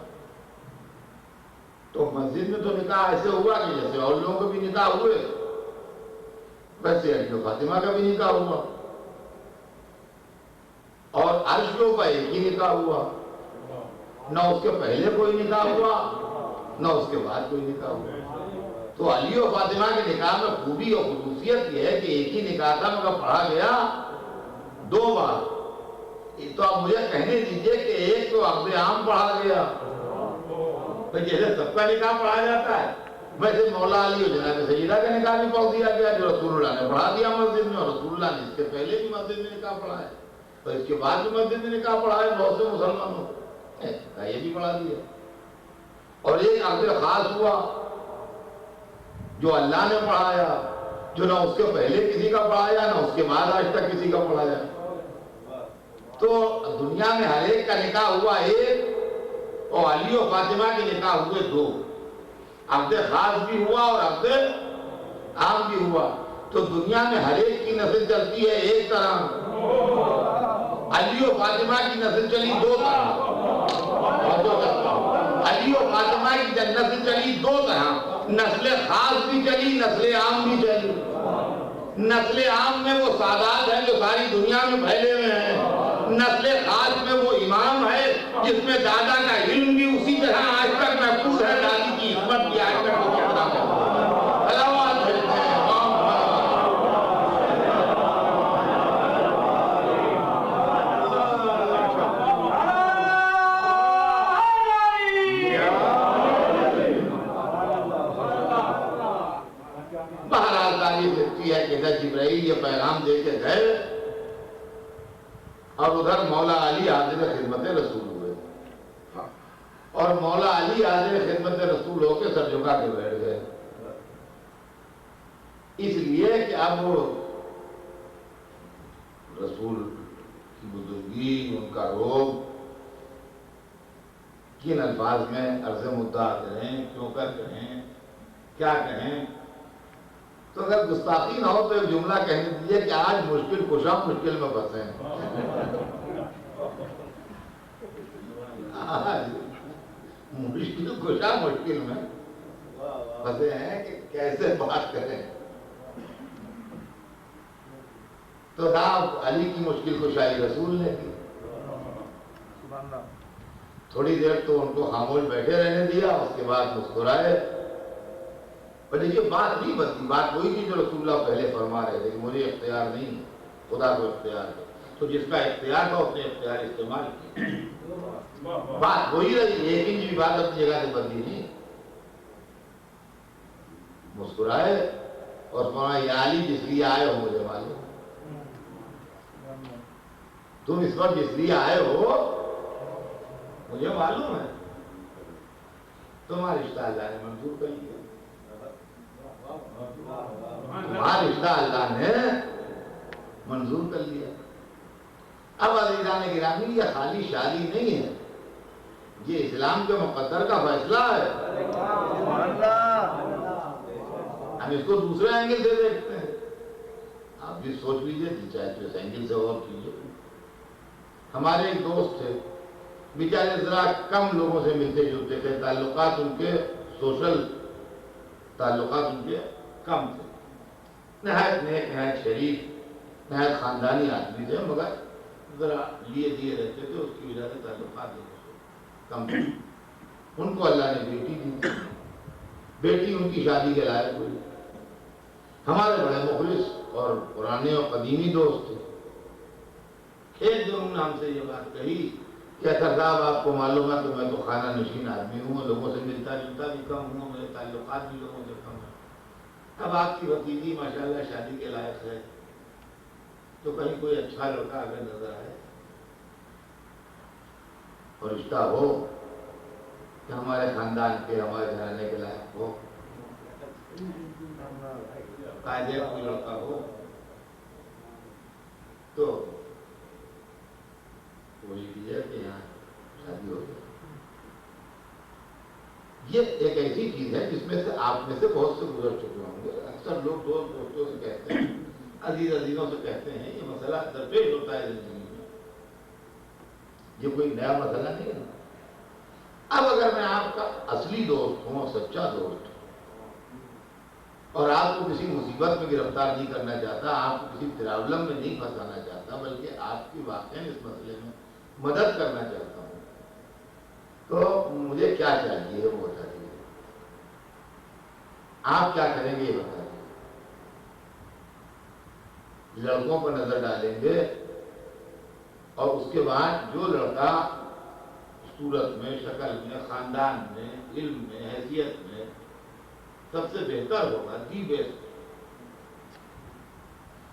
تو مسجد میں تو نکاح ایسے ہوا کہ جیسے اور لوگوں کے بھی نکاح ہوئے ویسے علی و فاطمہ کا بھی نکاح ہوا. اور عرش کے اوپر ایک ہی نکاح ہوا, نہ اس کے پہلے کوئی نکاح ہوا نہ اس کے بعد کوئی نکاح ہوا. تو علی و فاطمہ کے نکاح میں خوبی اور خصوصیت یہ ہے کہ ایک ہی نکاح تھا مگر پڑھا گیا 2 بار. تو آپ مجھے کہنے دیجئے کہ ایک تو عقد عام پڑھا گیا, جیسے سب کا نکاح پڑھا جاتا ہے ویسے مولا علی و جناب سیدہ کا نکاح بھی پڑھ دیا گیا, جو رسول اللہ نے پڑھا دیا مسجد میں. اور رسول اللہ نے اس کے پہلے بھی مسجد میں نکاح پڑھا ہے, اور اس کے بعد بھی مسجد میں نکاح پڑھا ہے. بہت سے مسلمانوں یہ بھی پڑھا دیا. اور ایک عقد خاص ہوا جو اللہ نے پڑھایا, جو نہ اس کے پہلے کسی کا پڑھایا نہ اس کے بعد آج تک کسی کا پڑھایا. تو دنیا میں ہر ایک کا نکاح ہوا 1, اور علی و فاطمہ کے نکاح ہوئے 2. عقد خاص بھی ہوا اور عقد عام بھی ہوا. تو دنیا میں ہر ایک کی نسل چلتی ہے ایک طرح, علی و فاطمہ کی نسل چلی 2 طرح. علی و فاطمہ کی نسل چلی 2 طرح, نسل خاص بھی چلی, نسل عام بھی چلی. نسل عام میں وہ سادات ہیں جو ساری دنیا میں پھیلے ہوئے ہیں. نسل خاص میں وہ امام ہے جس میں دادا کا علم بھی اسی طرح آج تک محفوظ ہے, دادی کی عصمت بھی آج تک وہ چل رہا ہے. ادھر مولا علی حاضر خدمت رسول ہوئے اور مولا علی حاضر خدمت رسول ہو کے سر جھکا کے بیٹھ گئے، اس لیے کہ اب رسول کی بزرگی، ان کا روب کن الفاظ میں عرض مدعا کریں، کیوں کر کہیں، کیا کہیں؟ تو اگر گستاخی نہ ہو تو ایک جملہ کہنے دیجیے کہ آج مشکل کشا مشکل میں پھنسے ہیں، آج مشکل کشا مشکل میں پھنسے ہیں کہ کیسے بات کریں۔ تو صاحب علی کی مشکل کشائی رسول نے کی، تھوڑی دیر تو ان کو خاموش بیٹھے رہنے دیا، اس کے بعد مسکرائے۔ پر دیکھیے بات نہیں بدلی، بات وہی تھی جو رسول اللہ پہلے فرما رہے تھے کہ مجھے اختیار نہیں، خدا کو اختیار ہے، تو جس کا اختیار تھا اس نے اختیار استعمال کیا، بات وہی رہی، ایک انچ بھی بات اپنی جگہ سے بدلی نہیں۔ مسکرائے اور فرمایا یا علی جس لیے آئے ہو مجھے معلوم، تم اس وقت جس لیے آئے ہو مجھے معلوم ہے، تمہارا رشتہ اللہ نے منظور کر لیا، تمہارا رشتہ اللہ نے منظور کر لیا۔ اب عزیزان گرامی یہ خالی شادی نہیں ہے، یہ اسلام کے مقدر کا فیصلہ ہے۔ ہم اس کو دوسرے اینگل سے دیکھتے ہیں، آپ بھی سوچ لیجئے، چاہے تو اس اینگل سے غور کیجئے۔ ہمارے ایک دوست تھے، بیچارے ذرا کم لوگوں سے ملتے جلتے تھے، تعلقات ان کے سوشل تعلقات ان کے کم تھے، نہایت نیک، نہایت شریف، نہایت خاندانی آدمی تھے، مگر ذرا لیے دیے رہتے تھے، اس کی وجہ سے تعلقات کم تھے۔ ان کو اللہ نے بیٹی دی، بیٹی ان کی شادی کے لائق ہوئی۔ ہمارے بڑے مخلص اور پرانے اور قدیمی دوست تھے۔ ایک دن انہوں نے ہم سے یہ بات کہی کہ اثر صاحب آپ کو معلوم ہے کہ میں تو خانہ نشین آدمی ہوں، لوگوں سے ملتا جلتا بھی کم ہوں، میرے تعلقات بھی لوگوں سے کم ہیں، اب آپ کی بھتیجی ماشاءاللہ شادی کے لائق ہے، تو کہیں کوئی اچھا لڑکا اگر نظر آئے اور رشتہ ہو کہ ہمارے خاندان کے، ہمارے گھرانے کے لائق ہو، قاعدے کوئی لڑکا ہو، تو کوئی بھی ہے کہ یہاں شادی ہو جائے۔ یہ ایک ایسی چیز ہے جس میں سے آپ میں سے بہت سے گزر چکے ہوں گے۔ اکثر لوگ دوستوں سے کہتے ہیں، عزیزوں سے کہتے ہیں، یہ مسئلہ درپیش ہوتا ہے زندگی میں، یہ کوئی نیا مسئلہ نہیں ہے۔ اب اگر میں آپ کا اصلی دوست ہوں، سچا دوست ہوں، اور آپ کو کسی مصیبت میں گرفتار نہیں کرنا چاہتا، آپ کو کسی پرابلم میں نہیں پھنسانا چاہتا، بلکہ آپ کی واقعی اس مسئلے میں مدد کرنا چاہتا ہوں، تو مجھے کیا چاہیے وہ بتائیے، آپ کیا کریں گے یہ بتائیے۔ لڑکوں پر نظر ڈالیں گے اور اس کے بعد جو لڑکا صورت میں، شکل میں، خاندان میں، علم میں، حیثیت میں سب سے بہتر ہوگا، دی بیسٹ،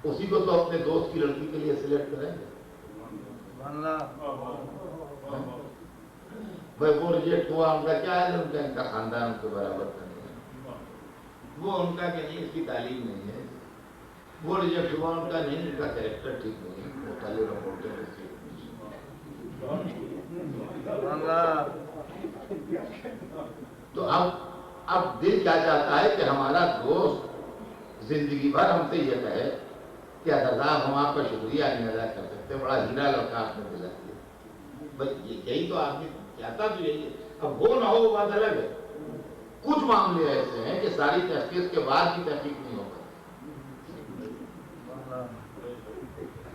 اسی کو تو اپنے دوست کی لڑکی کے لیے سلیکٹ کریں گے۔ بھائی وہ ریجیکٹ ہوا، ان کا کیا ہے، ان کا خاندان ان کے برابر کا نہیں ہے، وہ ان کا کہ نہیں اس کی تعلیم نہیں ہے، وہ ریجیکٹ ہوا، ان کا نہیں، ان کا کریکٹر ٹھیک نہیں ہے، وہ تعلیم رپورٹ ہے۔ تو اب دل کیا چاہتا ہے کہ ہمارا دوست زندگی بھر ہم سے یہ کہے کہ حضرت صاحب ہم آپ کا شکریہ نہیں ادا کر سکتے، بڑا ہیرا لڑکا آپ نے دلا دیا۔ بس یہی تو آدمی چاہتا تو یہی ہے، اب ہو نہ ہو بات الگ ہے۔ کچھ معاملے ایسے ہیں کہ ساری تحقیق کے بعد بھی تحقیق نہیں ہو پاتی،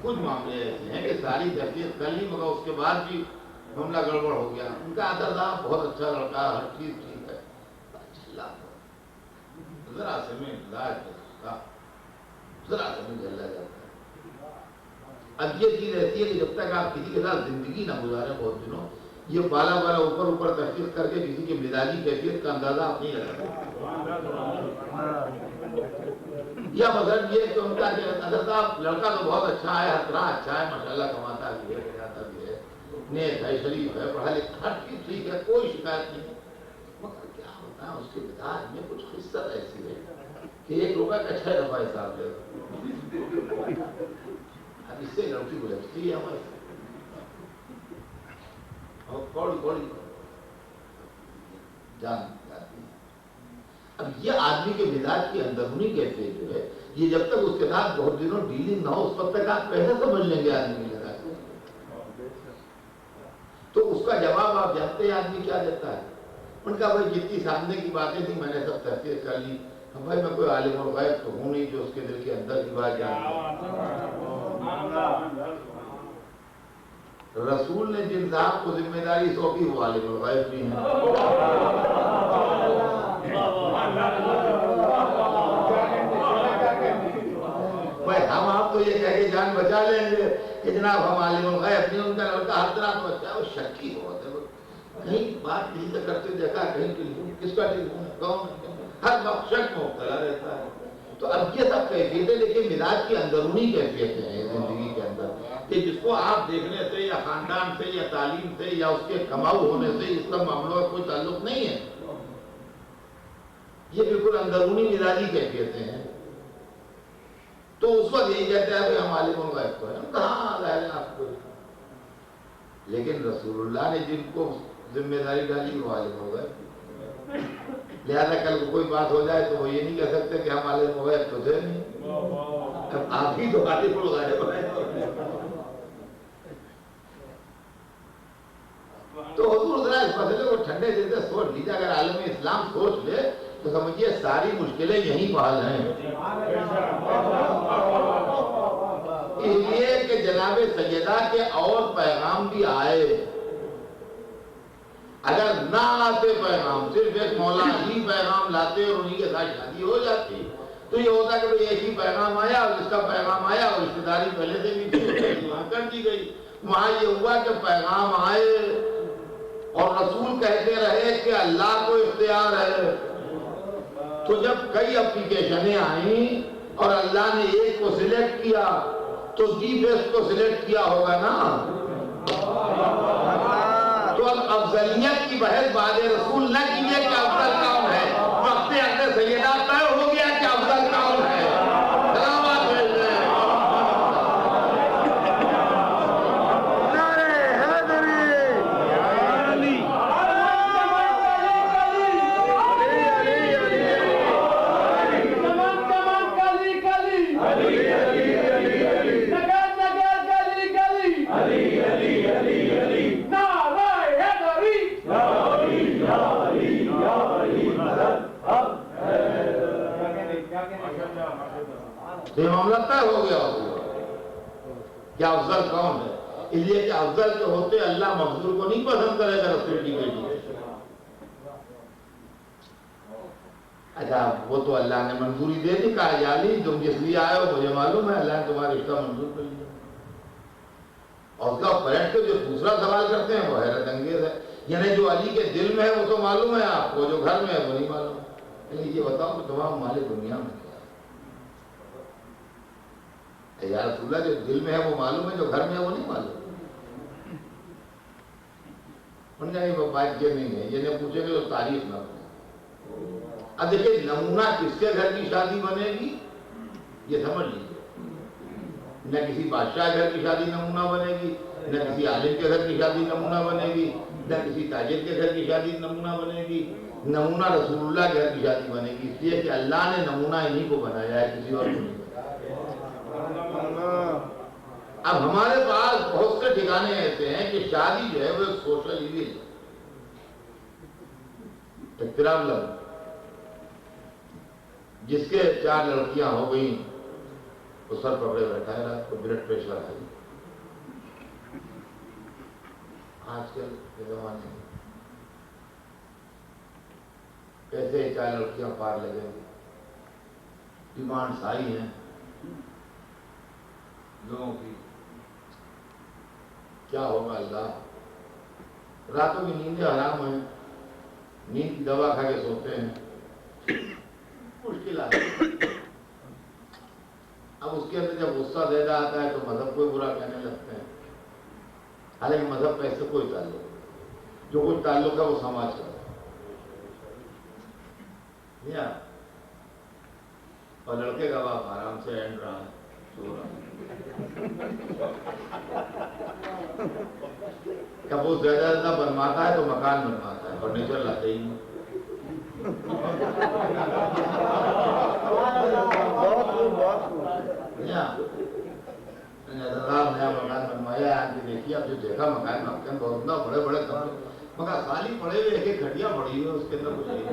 کچھ معاملے ایسے ہیں کہ ساری تحقیق کر لی مگر اس کے بعد بھی معاملہ گڑبڑ ہو گیا۔ ان کا حضرت صاحب بہت اچھا لڑکا، ہر چیز ٹھیک ہے، ذرا سے میں ذرا سے میں جلا جاتا ہے۔ اب یہ چیز ایسی ہے کہ جب تک آپ کسی کے ساتھ زندگی نہ گزارے بہت دنوں، یہ بالا اوپر تحقیق کر کے کسی کی مزاجی کیفیت کا اندازہ آپ نہیں لگا سکتے۔ یا مثلا یہ کہ ان کا حضرت صاحب لڑکا تو بہت اچھا ہے، ہر طرح اچھا ہے، ماشاءاللہ کماتا ہے، ادب ہے، نیک ہے، شریف ہے، پڑھا لکھا، ہر چیز ٹھیک ہے، کوئی شکایت نہیں، مگر کیا ہوتا ہے اس کے مزاج میں کچھ خصلت ایسی ہے کہ 1 روپے کا 6 دفعہ حساب لے گا. اب اس سے لڑکی گزرتی ہے ہمارے اور کوڑی جان جاتی ہے. اب یہ آدمی کے مزاج کی اندرونی کیفیت جو ہے، یہ جب تک اس کے ساتھ بہت دنوں ڈیلنگ نہ ہو اس وقت تک آپ کیسے سمجھ لیں گے آدمی کے مزاج کو؟ تو اس کا جواب آپ جانتے ہیں آدمی کیا دیتا ہے؟ ان کا بھائی جتنی سامنے کی باتیں تھی میں نے سب تحقیق کر لی. بھائی میں کوئی عالم الغیب تو ہوں نہیں جو اس کے دل کے اندر کی بات جانتا. رسول نے جن صاحب کو ذمہ داری سونپی وہ عالم الغیب بھی ہیں. بھائی ہم آپ تو یہ کہہ کے جان بچا لیں گے کہ جناب ہم عالم الغیب نہیں. ان کا لڑکا ہر طرح تو بچہ وہ شکی بہت ہے، کہیں بات کسی سے کرتے دیکھا، کہیں کس کا ٹیلیفون ہے، کون ہے، ہر وقت شک میں مبتلا رہتا ہے. تو اب یہ سب کیفیتیں لیکن مزاج کی اندرونی کیفیتیں ہیں زندگی کے اندر کہ جس کو آپ دیکھنے سے یا خاندان سے یا تعلیم سے یا اس کے کماؤ ہونے سے اس سب معاملوں کا کوئی تعلق نہیں ہے. یہ بالکل اندرونی مزاجی کیفیتیں ہیں. تو اس وقت یہی کہتے ہیں کہ ہم عالم الغیب تو ہیں. کہاں ظاہر ہے آپ کو، لیکن رسول اللہ نے جن کو ذمہ داری ڈالی وہ عالم الغیب. لہذا کل کو کوئی بات ہو جائے تو وہ یہ نہیں کہہ سکتے کہ ہم عالم الغیب تو تھے نہیں. اب آپ ہی تو عالم الغیب ہیں. تو حضور ذرا اس مسئلے کو ٹھنڈے دل سے سوچ لیجیے. اگر عالم اسلام سوچ لے تو سمجھیے ساری مشکلیں یہیں پہل ہیں. اس لیے کہ جناب سیدہ کے اور پیغام بھی آئے. اگر نہ آتے پیغام، صرف ایک مولا علی پیغام لاتے اور انہی کے ساتھ شادی ہو جاتی تو یہ ہوتا کہ ایک ہی پیغام آیا اور اس کا پیغام آیا اور رشتے داری پہلے سے بھی تھی وہاں کر دی گئی. وہاں یہ ہوا کہ پیغام آئے اور رسول کہتے رہے کہ اللہ کو اختیار ہے. تو جب کئی اپلیکیشنیں آئیں اور اللہ نے ایک کو سلیکٹ کیا تو دی بیسٹ کو سلیکٹ کیا ہوگا نا. تو اب افضلیت کی بحث بعد رسول نہ کیجیے کہ افضل کون ہے. وقت اندر سیدہ طے ہو گیا کہ افضل کون ہے. سلامات بھیجیں. یہ معاملہ طے ہو گیا کیا افضل کون ہے. اس لیے کہ افضل کے ہوتے اللہ مفضول کو نہیں پسند کرے گا رسول کی بیٹی. اچھا وہ تو اللہ نے منظوری دے دی. کہا یا علی تم جس لیے آئے ہو مجھے معلوم ہے اللہ نے تمہارا رشتہ منظور کر لیا. اور اس کا پلٹ کے جو دوسرا سوال کرتے ہیں وہ حیرت انگیز ہے. یعنی جو علی کے دل میں ہے وہ تو معلوم ہے آپ کو، جو گھر میں ہے وہ نہیں معلوم. یہ بتاؤ کہ تمام مالک دنیا میں یا رسول اللہ جو دل میں ہے وہ معلوم ہے، جو گھر میں ہے وہ نہیں معلوم. ان کا یہ بات یہ نہیں ہے. یہ نہیں پوچھیں گے تو تاریخ نہ پوچھیں. اب دیکھیں نمونہ کس کے گھر کی شادی بنے گی یہ سمجھ لیجیے. نہ کسی بادشاہ گھر کی شادی نمونہ بنے گی، نہ کسی عالم کے گھر کی شادی نمونہ بنے گی، نہ کسی تاجر کے گھر کی شادی نمونہ بنے گی. نمونہ رسول اللہ کے گھر کی شادی بنے گی. اس لیے کہ اللہ نے نمونہ انہی کو بنایا ہے، کسی اور کو نہیں. اب ہمارے پاس بہت سے ٹھکانے ایسے ہیں کہ شادی جو ہے وہ سوشل ایونٹ ہے. ایک پرابلم جس کے 4 لڑکیاں ہو گئیں وہ سر پکڑے بیٹھا ہے، رات کو بلڈ پریشر ہے. آج کل کے زمانے میں کیسے 4 لڑکیاں پار لگیں گی. ڈیمانڈس آئی ہیں لوگوں کی. کیا ہوگا اللہ. راتوں کی نیندیں حرام ہیں، نیند کی دوا کھا کے سوتے ہیں. مشکل آتی ہے. اب اس کے اندر جب غصہ زیادہ آتا ہے تو مذہب کو برا کہنے لگتے ہیں. حالانکہ مذہب کا اس سے کوئی تعلق نہیں، جو کوئی تعلق ہے وہ سماج کا ہے۔ اور لڑکے کا باپ آرام سے اینڈ رہا ہے، سو رہا ہے، جب وہ زیادہ بنواتا ہے تو مکان بنواتا ہے، فرنیچر لاتے ہی نہیں۔ نیا مکان بنوایا، آگے دیکھیے اب جو دیکھا مکان بہت بڑے بڑے کمرے، مگر خالی پڑے ہوئے ایک کھڑیاں پڑی ہوئی اس کے اندر کچھ نہیں۔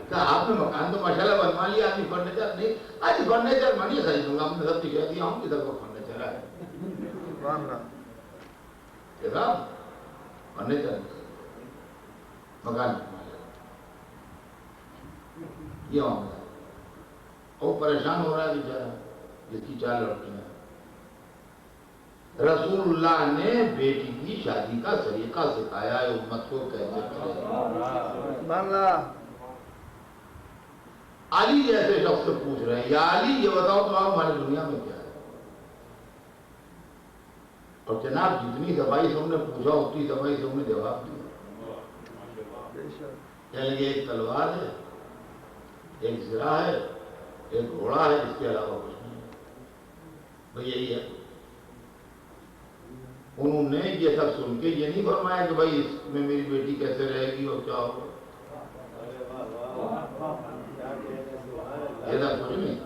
کہا آپ نے مکان تو ماشاءاللہ بنوا لیا، آدمی فرنیچر نہیں، آج فرنیچر منی خریدوں گا، اپنے سب کی کہہ دیا ہوں کدھر کو فرنیچر ہے، دیکھا فرنیچر مکان بنوا لیا، یہ معاملہ۔ وہ پریشان ہو رہا ہے بیچارہ جس کی 4 لڑکیاں۔ رسول اللہ نے بیٹی کی شادی کا طریقہ سکھایا ہے امت کو کیسے کرے۔ علی جیسے شخص سے پوچھ رہے ہیں، یا علی یہ بتاؤ تو آپ ہماری دنیا میں کیا ہے؟ اور جناب جتنی دفائی سے ہم نے پوچھا اتنی دفائی سے ہم نے جواب دیا۔ یعنی کہ ایک تلوار ہے، ایک زرہ ہے، ایک گھوڑا ہے، اس کے علاوہ کچھ نہیں ہے، بھئی یہی ہے۔ انہوں نے یہ سب سن کے یہ نہیں فرمایا کہ بھائی اس میں میری بیٹی کیسے رہے گی اور کیا ہوگا، یہ سب کچھ نہیں۔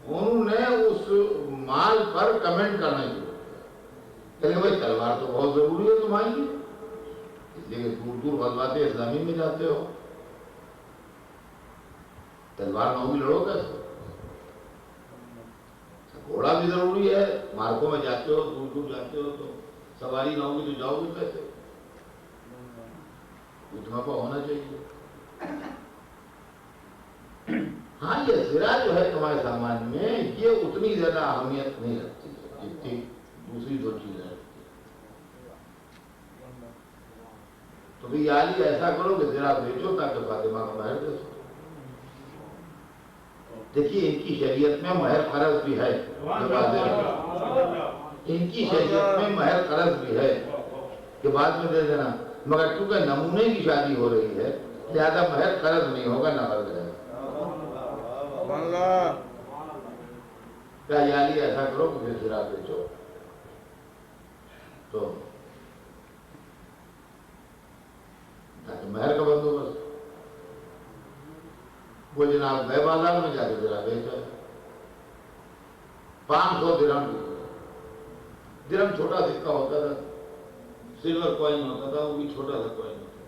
انہوں نے اس مال پر کمنٹ کرنا شروع کیا کہ بھائی تلوار تو بہت ضروری ہے تمہاری لیے، اس لیے کہ دور دور غزوات اسلامی میں جاتے ہو، تلوار نہ ہوگی لڑو کیسے؟ گھوڑا بھی ضروری ہے، مارکوں میں جاتے ہو، دور دور جاتے ہو تو سواری نہ ہوگی تو جاؤ گے کیسے؟ اتنا کو ہونا چاہیے۔ ہاں یہ زرہ جو ہے تمہارے سامان میں یہ اتنی زیادہ اہمیت نہیں رکھتی ہے جتنی دوسری 2 چیزیں رکھتی ہیں۔ تو بھی علی ایسا کرو کہ زرہ بیچو تاکہ فاطمہ کا مہر دے سکو۔ دیکھیے ان کی شریعت میں مہر قرض بھی ہے، ان کی شریعت میں مہر قرض بھی ہے کہ بعد میں دے دینا، مگر کیونکہ نمونے کی شادی ہو رہی ہے لہذا مہر قرض نہیں ہوگا، نقد رہے گا۔ کیا یعنی ایسا کرو کہ پھر زرہ بیچو تو تاکہ مہر کا بندوبست۔ وہ جناب گئے بازار میں جا کے زرہ بیچا، 500 درہم کی۔ درہم چھوٹا سکہ ہوتا تھا، سلور کوائن ہوتا تھا، وہ بھی چھوٹا سا کوائن ہوتا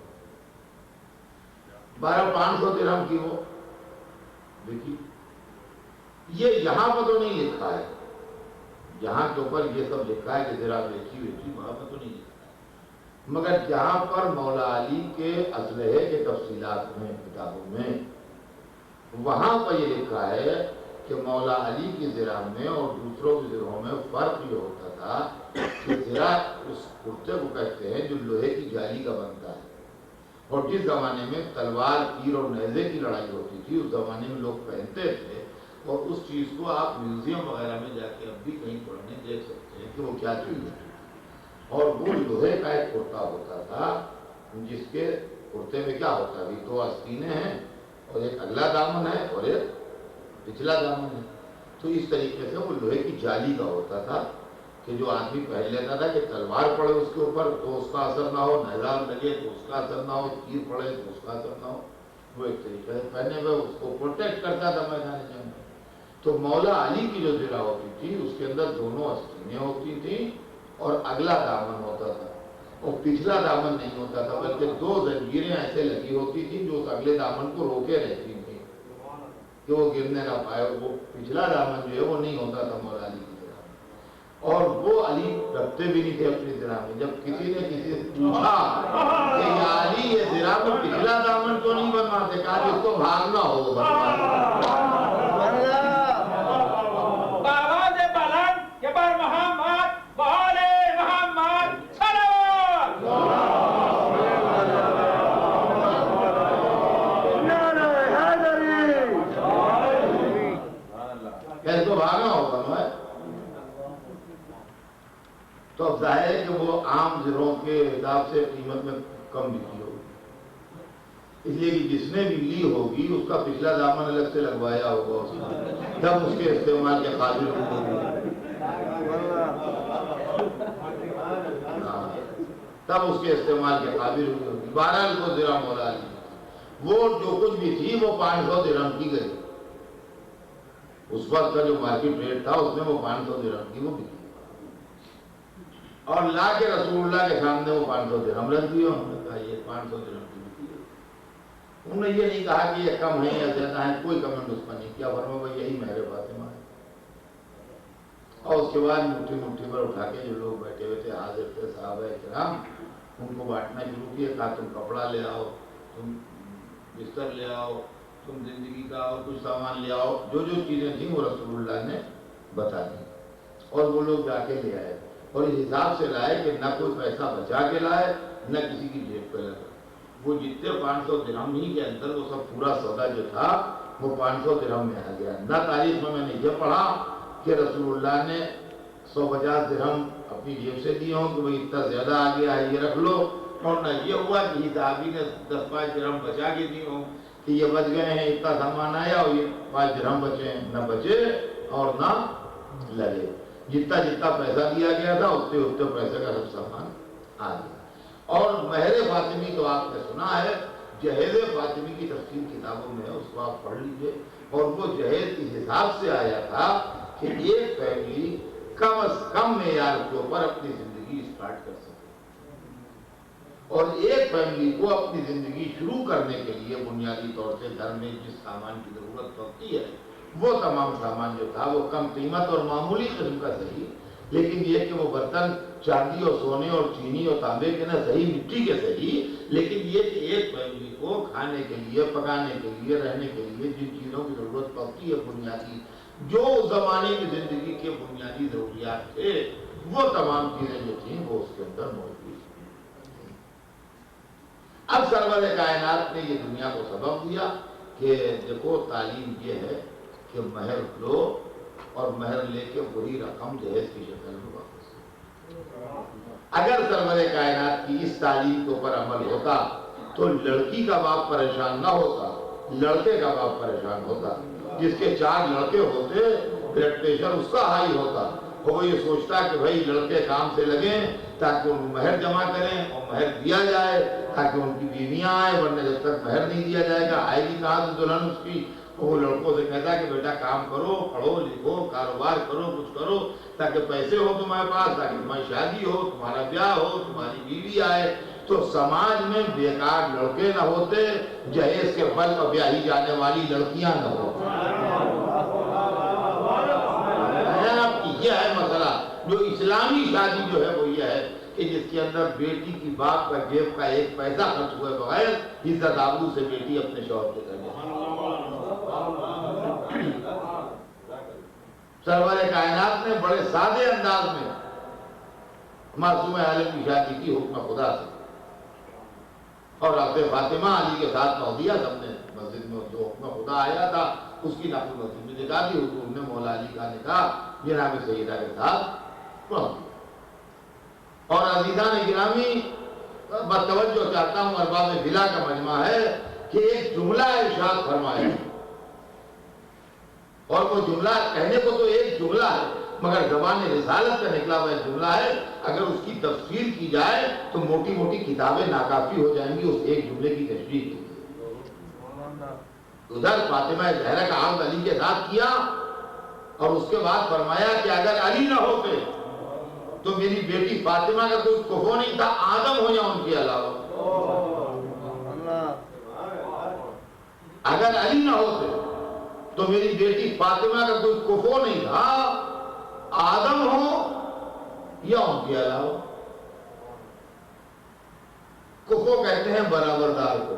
تھا، 500 درہم کی وہ دیکھیے۔ یہ یہاں پر تو نہیں لکھا ہے، یہاں کے اوپر یہ سب لکھا ہے کہ زرہ بیچی وہاں پر تو نہیں لکھا ہے، مگر جہاں پر مولا علی کے اسلحے کے تفصیلات میں کتابوں میں وہاں پر یہ لکھا ہے کہ مولا علی کی زرہ میں اور دوسروں کی زرہوں میں فرق یہ ہوتا تھا کہ زرہ اس کرتے کو کہتے ہیں جو لوہے کی جالی کا بنتا ہے، اور جس زمانے میں تلوار، تیر اور نیزے کی لڑائی ہوتی تھی اس زمانے میں لوگ پہنتے تھے، اور اس چیز کو آپ میوزیم وغیرہ میں جا کے اب بھی کہیں پڑھنے دیکھ سکتے ہیں کہ وہ کیا چیز ہے۔ اور وہ لوہے کا ایک کرتا ہوتا تھا جس کے کرتے میں کیا ہوتا ہے، 2 آستینیں ہیں اور ایک اگلا دامن ہے اور ایک پچھلا دامن ہے، تو اس طریقے سے وہ لوہے کی جالی کا ہوتا تھا کہ جو آدمی پہن لیتا تھا کہ تلوار پڑے اس کے اوپر تو اس کا اثر نہ ہو، نیزہ لگے تو اس کا اثر نہ ہو، تیر پڑے تو اس کا اثر نہ ہو، وہ ایک طریقے سے پہنے ہوئے اس کو پروٹیکٹ کرتا تھا میدان جنگ میں۔ تو مولا علی کی جو زرہ ہوتی تھی اس کے اندر 2 آستینیں ہوتی تھیں اور اگلا دامن ہوتا تھا، اور پچھلا دامن نہیں ہوتا تھا، بلکہ 2 زنجیریں ایسے لگی ہوتی تھیں جو اس اگلے دامن کو روکے رہتی تھیں کہ وہ گرنے نہ پائے۔ وہ پچھلا دامن جو ہے وہ نہیں ہوتا تھا مولا علی کی زرہ میں، اور وہ علی رکھتے بھی نہیں تھے اپنی زرہ میں۔ جب کسی نے کسی سے پوچھا کہ یا علی یہ زرہ میں پچھلا دامن تو نہیں بنواتے، کہا جس کو بھاگنا ہو وہ بنواتے۔ تو اب ظاہر ہے کہ وہ عام زروں کے حساب سے قیمت میں کم بکی ہوگی، اس لیے کہ جس نے بھی لی ہوگی اس کا پچھلا دامن الگ سے لگوایا ہوگا اس نے، تب اس کے استعمال کے قابل ہوگی، تب اس کے استعمال کے قابل ہوگی۔ بہرحال کو زرہ مولا لی، وہ جو کچھ بھی تھی وہ 500 درہم کی گئی، اس وقت کا جو مارکیٹ ریٹ تھا اس میں وہ 500 درہم کی وہ بکی، اور لا کے رسول اللہ کے سامنے وہ 500 درہم رکھ دیا، انہوں نے کہا یہ 500 درہم کی بکی ہے۔ انہوں نے یہ نہیں کہا کہ یہ کم ہے یا زیادہ ہے، کوئی کمنٹ اس پر نہیں کیا، فرمایا بھائی یہی مہر فاطمہ ہے۔ اور اس کے بعد مٹھی مٹھی پر اٹھا کے جو لوگ بیٹھے ہوئے تھے حاضر تھے صحابہ کرام، ان کو بانٹنا شروع کیا، کہا تم کپڑا لے آؤ، تم بستر لے آؤ، تم زندگی کا اور کچھ سامان لے آؤ، جو جو چیزیں تھیں وہ رسول اللہ نے بتا دی، اور وہ لوگ جا کے لے آئے، اور اس حساب سے لائے کہ نہ کوئی پیسہ بچا کے لائے نہ کسی کی جیب پہ لگا، وہ جتنے 500 درہم ہی کے اندر وہ سب پورا سودا جو تھا وہ 500 درہم میں آ گیا۔ نہ تاریخ میں نے یہ پڑھا کہ رسول اللہ نے 150 درہم اپنی جیب سے دیے ہوں کہ بھئی اتنا زیادہ آ گیا ہے یہ رکھ لو، اور نہ یہ ہوا کہ صحابی نے 10-5 درہم بچا کے دیے ہوں کہ یہ بچ گئے ہیں، اتنا سامان آیا اور یہ 5 درہم بچے ہیں، نہ بچے اور نہ لگے، جتنا جتنا پیسہ دیا گیا تھا اتنے اتنے پیسے کا سب سامان آ گیا۔ اور مہر فاطمی تو آپ نے سنا ہے، جہیز فاطمی کی تفصیل کتابوں میں ہے، اس کو آپ پڑھ لیجئے، اور وہ جہیز اس حساب سے آیا تھا کہ ایک فیملی کم از کم معیار کے اوپر اپنی زندگی اسٹارٹ کر سکے، اور ایک فیملی کو اپنی زندگی شروع کرنے کے لیے بنیادی طور سے گھر میں جس سامان کی ضرورت پڑتی ہے وہ تمام سامان جو تھا وہ کم قیمت اور معمولی قسم کا صحیح، لیکن یہ کہ وہ برتن چاندی اور سونے اور چینی اور تانبے کے نہ صحیح، مٹی کے صحیح، لیکن یہ کہ ایک فیملی کو کھانے کے لیے، پکانے کے لیے، رہنے کے لیے جن چیزوں کی ضرورت پڑتی ہے بنیادی، جو اس زمانے کی زندگی کے بنیادی ضروریات تھے، وہ تمام چیزیں جو تھیں وہ اس کے اندر موجود تھیں۔ اب سرور کائنات نے یہ دنیا کو سبق دیا کہ دیکھو تعلیم یہ ہے کہ مہر لو اور مہر لے کے وہی رقم جہیز کی شکل میں واپس کرو۔ اگر سرور کائنات کی اس تعلیم کے اوپر عمل ہوتا تو لڑکی کا باپ پریشان نہ ہوتا، لڑکے کا باپ پریشان ہوتا۔ جس کے 4 لڑکے ہوتے بلڈ پریشر اس کا ہائی ہوتا، وہ یہ سوچتا کہ بھائی لڑکے کام سے لگیں تاکہ ان مہر جمع کریں اور مہر دیا جائے تاکہ ان کی بیویاں آئیں، ورنہ جب تک مہر نہیں دیا جائے گا آئے گی کہاں سے دلہن اس کی۔ وہ لڑکوں سے کہتا کہ بیٹا کام کرو، پڑھو لکھو، کاروبار کرو، کچھ کرو تاکہ پیسے ہو تمہارے پاس، تاکہ تمہاری شادی ہو، تمہارا بیاہ ہو، تمہاری بیوی آئے۔ تو سماج میں بیکار لڑکے نہ ہوتے، جہیز کے بل پر بیاہی جانے والی لڑکیاں نہ ہوتی۔ یہ ہے مسئلہ، جو اسلامی شادی جو ہے وہ یہ ہے کہ جس کے اندر بیٹی کی باپ کا جیب کا ایک پیسہ خرچ ہوئے بغیر عزت آبرو سے بیٹی اپنے شوہر کے گھر جائے۔ سرور کائنات نے بڑے سادے انداز میں معصوم عالم کی شادی کی حکم خدا سے، اور حضرت فاطمہ علی کے ساتھ پڑھ دیا سب نے مسجد میں، جو حکم خدا آیا تھا اس کی نقل مسجد میں دکھا دی، حضور نے مولا علی کا نکاح جناب سیدہ کے ساتھ پڑھ دیا۔ اور عزیزان گرامی، بتوجہ چاہتا ہوں، ارباب بلا کا مجمع ہے کہ ایک جملہ ارشاد فرمایا، اور وہ جملہ کہنے کو تو ایک جملہ ہے مگر زبان رسالت سے نکلا ہوا ایک جملہ ہے، اگر اس کی تفسیر کی جائے تو موٹی موٹی کتابیں ناکافی ہو جائیں گی اس ایک جملے کی تشریح کی۔ ادھر فاطمہ زہرا کا عقد علی کے ساتھ کیا، اور اس کے بعد فرمایا کہ اگر علی نہ ہوتے تو میری بیٹی فاطمہ کا کوئی کفو نہیں تھا، آدم ہو یا ان کے علاوہ۔ اگر علی نہ ہوتے تو میری بیٹی فاطمہ کا کوئی کفو نہیں تھا، آدم ہو یا ان کے علاوہ۔ کفو کہتے ہیں برابر دار کو،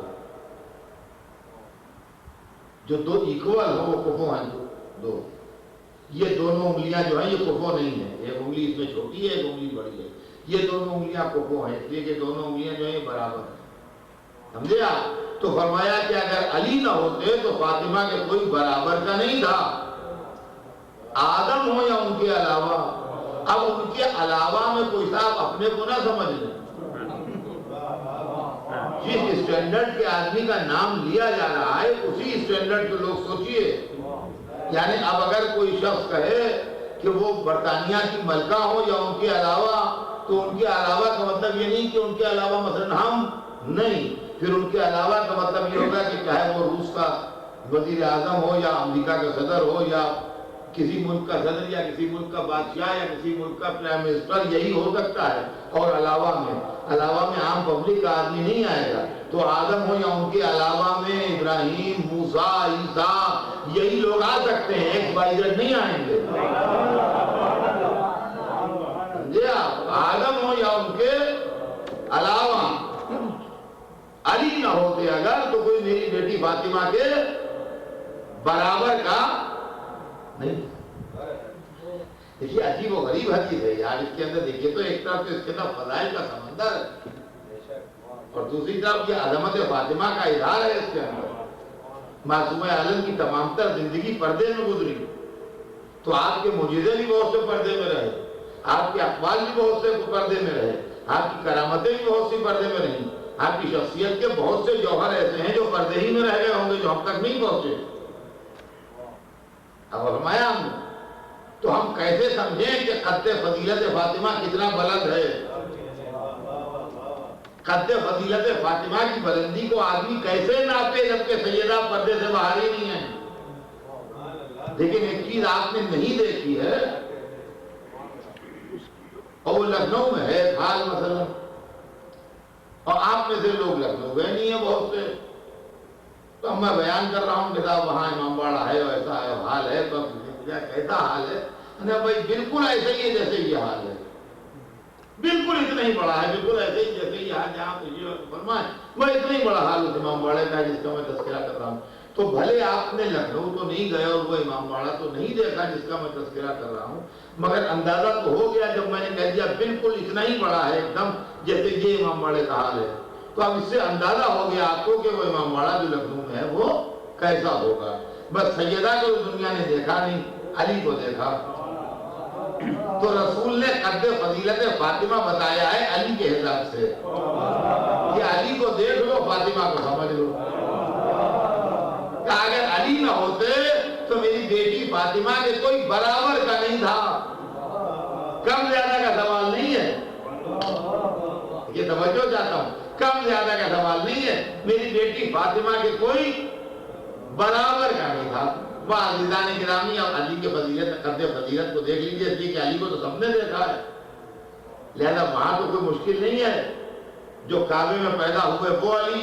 جو دو ایکول ہو وہ کفو ہیں، دو یہ دونوں انگلیاں جو ہیں یہ کفو نہیں ہیں، ایک انگلی اس میں چھوٹی ہے ایک انگلی بڑی ہے، یہ دونوں انگلیاں کفو ہیں، اس لیے کہ دونوں انگلیاں جو ہیں برابر ہیں، سمجھے آپ؟ تو فرمایا کہ اگر علی نہ ہوتے تو فاطمہ کے کوئی برابر کا نہیں تھا، آدم ہو یا ان کے علاوہ۔ اب ان کے علاوہ میں کوئی صاحب اپنے کو نہ سمجھ لیں. جس اسٹینڈرڈ کے آدمی کا نام لیا جا رہا ہے اسی اسٹینڈرڈ کے لوگ سوچئے. یعنی اب اگر کوئی شخص کہے کہ وہ برطانیہ کی ملکہ ہو یا ان کے علاوہ، تو ان کے علاوہ کا مطلب یہ نہیں کہ ان کے علاوہ مثلا ہم نہیں، پھر ان کے علاوہ کا مطلب یہ ہوگا کہ چاہے وہ روس کا وزیر اعظم ہو یا امریکہ کا صدر ہو یا کسی ملک کا صدر یا کسی ملک کا بادشاہ یا کسی ملک کا پرائم منسٹر، یہی ہو سکتا ہے. اور علاوہ میں عام پبلک کا آدمی نہیں آئے گا. تو آدم ہو یا ان کے علاوہ میں ابراہیم، موسیٰ، عیسیٰ، یہی لوگ آ سکتے ہیں، ایک بائی نہیں آئیں گے. سمجھے آپ؟ آدم ہو یا ان کے علاوہ علی نہ ہوتے اگر تو کوئی میری بیٹی فاطمہ کے برابر کا نہیں. دیکھیے عجیب و غریب حدیث ہے یار. اس کے اندر دیکھیے تو ایک طرف تو اس کے اندر فضائل کا سمندر ہے اور دوسری طرف یہ عظمت فاطمہ کا اظہار ہے. اس کے اندر معصومہ عالم کی تمام تر زندگی پردے میں گزری، تو آپ کے معجزے بھی بہت سے پردے میں رہے، آپ کے اقوال بھی بہت سے پردے میں رہے، آپ کی کرامتیں بھی بہت سی پردے میں رہیں، آپ کی شخصیت کے بہت سے جوہر ایسے ہیں جو پردے ہی میں رہ گئے ہوں گے، جو ہم تک نہیں پہنچے. اب فرمایا ہم نے تو ہم کیسے سمجھیں کہ قد فضیلت فاطمہ کتنا بلند ہے. قد فضیلت فاطمہ کی بلندی کو آدمی کیسے ناپے جبکہ سیدہ پردے سے باہر ہی نہیں ہے. لیکن ایک چیز آپ نے نہیں دیکھی ہے، اور وہ لکھنؤ میں ہے حال مثلا، اور آپ میں سے لوگ لکھنؤ گئے نہیں ہیں بہت سے. تو اب میں بیان کر رہا ہوں کہ صاحب وہاں امام باڑہ ہے، ویسا ہے، حال ہے. تو کیسا حال ہے؟ بھائی بالکل ایسے ہی ہے جیسے یہ حال ہے، بالکل اتنا ہی بڑا ہے، بالکل ایسے ہی جیسے یہ حال جہاں فرمائے. میں اتنا ہی بڑا حال اس امام باڑے کا جس کا میں تذکرہ کر رہا ہوں. تو بھلے آپ نے لکھنؤ تو نہیں گئے اور وہ امام باڑہ تو نہیں دیکھا جس کا میں تذکرہ کر رہا ہوں، مگر اندازہ تو ہو گیا جب میں نے کہہ دیا بالکل اتنا ہی بڑا ہے ایک دم جیسے یہ امام باڑے کا حال ہے. تو اب اس سے اندازہ ہو گیا آپ کو کہ وہ امام باڑہ جو لکھنؤ میں ہے وہ کیسا ہوگا. بس سیدہ کو دنیا نے دیکھا نہیں، علی کو دیکھا. تو رسول نے قد فضیلت فاطمہ بتایا ہے علی کے حساب سے کہ علی کو دیکھ لو، فاطمہ کو سمجھ لو. کہ اگر علی نہ ہوتے تو میری بیٹی فاطمہ کے کوئی برابر کا نہیں تھا. کم زیادہ کا سوال نہیں ہے، یہ توجہ چاہتا ہوں، کم زیادہ کا سوال نہیں ہے. میری بیٹی فاطمہ کے کوئی برابر کا نہیں تھا. عزیزان گرامی، اب علی کے فضیلت قد فضیلت کو دیکھ لیجیے، اس لیے کہ علی کو تو سب نے دیکھا ہے، لہذا وہاں تو کوئی مشکل نہیں ہے. جو کعبے میں پیدا ہوئے وہ علی،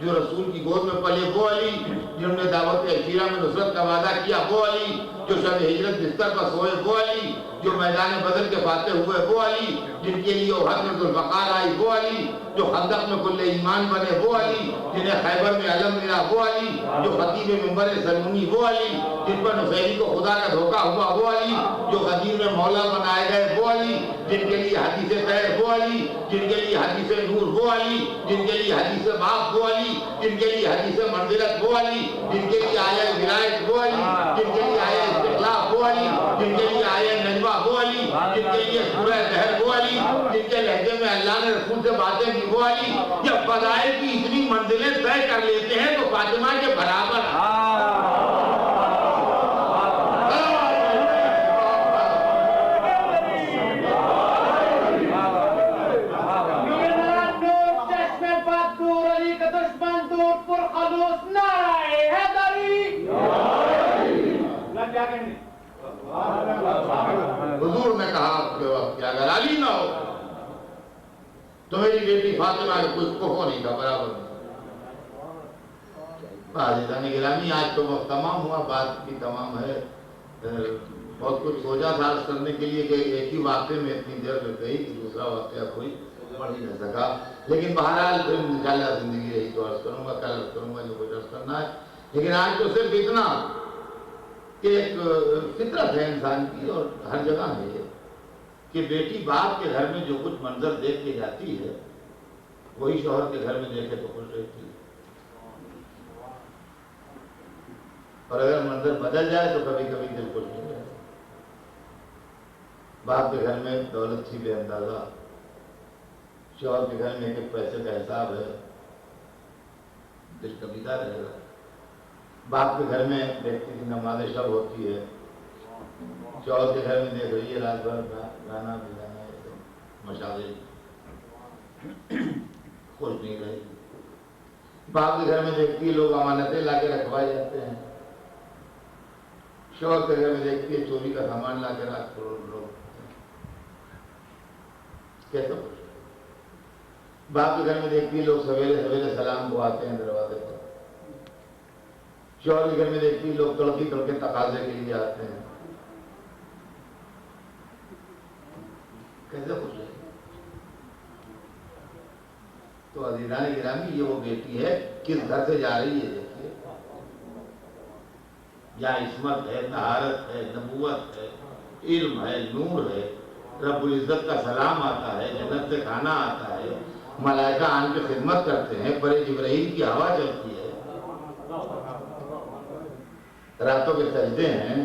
جو رسول کی گود میں پلے وہ علی، جنہوں نے دعوت عشیرہ میں نصرت کا وعدہ کیا وہ علی، جو شب ہجرت بستر پر سوئے وہ علی، جو میدان بدر کے فاتح ہوئے وہ علی، جن کے لیے احد میں ذوالفقار آئی وہ علی، جو خندق میں کل ایمان بنے وہ علی، جنہیں خیبر میں علم ملا وہ علی، جو خطیب منبر سلمونی وہ علی، جن پر نصیری کو خدا کا دھوکہ ہوا وہ علی، جو غدیر میں مولا بنائے گئے وہ علی، جن کے لیے حدیث خیر وہ علی، جن کے لیے حدیث نور وہ علی، جن کے لیے حدیث باپ وہ علی، جن کے لیے حدیث منزلت وہ علی، جن کے لیے آیا ولایت وہ علی، جن کے لیے آیا استخلاف وہ علی، جن کے لیے آیا نجوہ وہ علی، جن کے لیے سورہ دہر وہ علی، جن کے لہجے میں اللہ نے رسول سے باتیں کی وہ علی. جب فضائل کی اتنی منزلیں طے کر لیتے ہیں تو فاطمہ کے برابر حضور نے کہا کہ اگر علی نہ ہو تو میری بیٹی فاطمہ کے کوئی کوفو نہیں تھا، برابر نہیں. عزیزان گرامی، آج تو وقت تمام ہوا، بات بھی تمام ہے. بہت کچھ سوچا تھا عرض کرنے کے لیے کہ ایک ہی واقعے میں اتنی دیر لگ گئی کہ دوسرا واقعہ کوئی پڑھ ہی نہ سکا. لیکن بہرحال پھر انشاءاللہ زندگی رہی تو عرض کروں گا، کل عرض کروں گا جو کچھ عرض کرنا ہے. لیکن آج تو صرف اتنا کہ ایک فطرت ہے انسان کی اور ہر جگہ ہے یہ کہ بیٹی باپ کے گھر میں جو کچھ منظر دیکھ کے جاتی ہے وہی شوہر کے گھر میں دیکھے تو خوش رہتی ہے، اور اگر منظر بدل جائے تو کبھی کبھی دل خوش نہیں رہتا. باپ کے گھر میں دولت تھی بے اندازہ، شوہر کے گھر میں ایک ایک پیسے کا حساب ہے، دل کبیدہ رہے گا۔ باپ کے گھر میں دیکھتی تھی نماز شب ہوتی ہے، شوہر کے گھر میں دیکھ رہی ہے رات بھر گانا بجانا مشاغل، خوش نہیں رہی۔ باپ کے گھر میں دیکھتی ہے لوگ امانتیں لا کے رکھوائے جاتے ہیں، شوہر کے گھر میں دیکھتی ہے چوری کا سامان لا کے رات کو لوگ کیسا خوش۔ باپ کے گھر میں دیکھتی ہے لوگ سویرے سویرے سلام کو آتے ہیں دروازے پر، شوہر کے گھر میں دیکھتی ہے لوگ تڑپی تڑپے تقاضے کے لیے آتے ہیں، کیسے خوش ہے۔ تو عزیزان گرامی یہ وہ بیٹی ہے کس گھر سے جا رہی ہے، دیکھیے یا عصمت ہے، طہارت ہے، نبوت ہے، علم ہے، نور ہے، رب العزت کا سلام آتا ہے، جنت سے کھانا آتا ہے، ملائکہ آن کے خدمت کرتے ہیں، پر جبرائیل کی ہوا چلتی ہے، راتوں کے سجدے ہیں،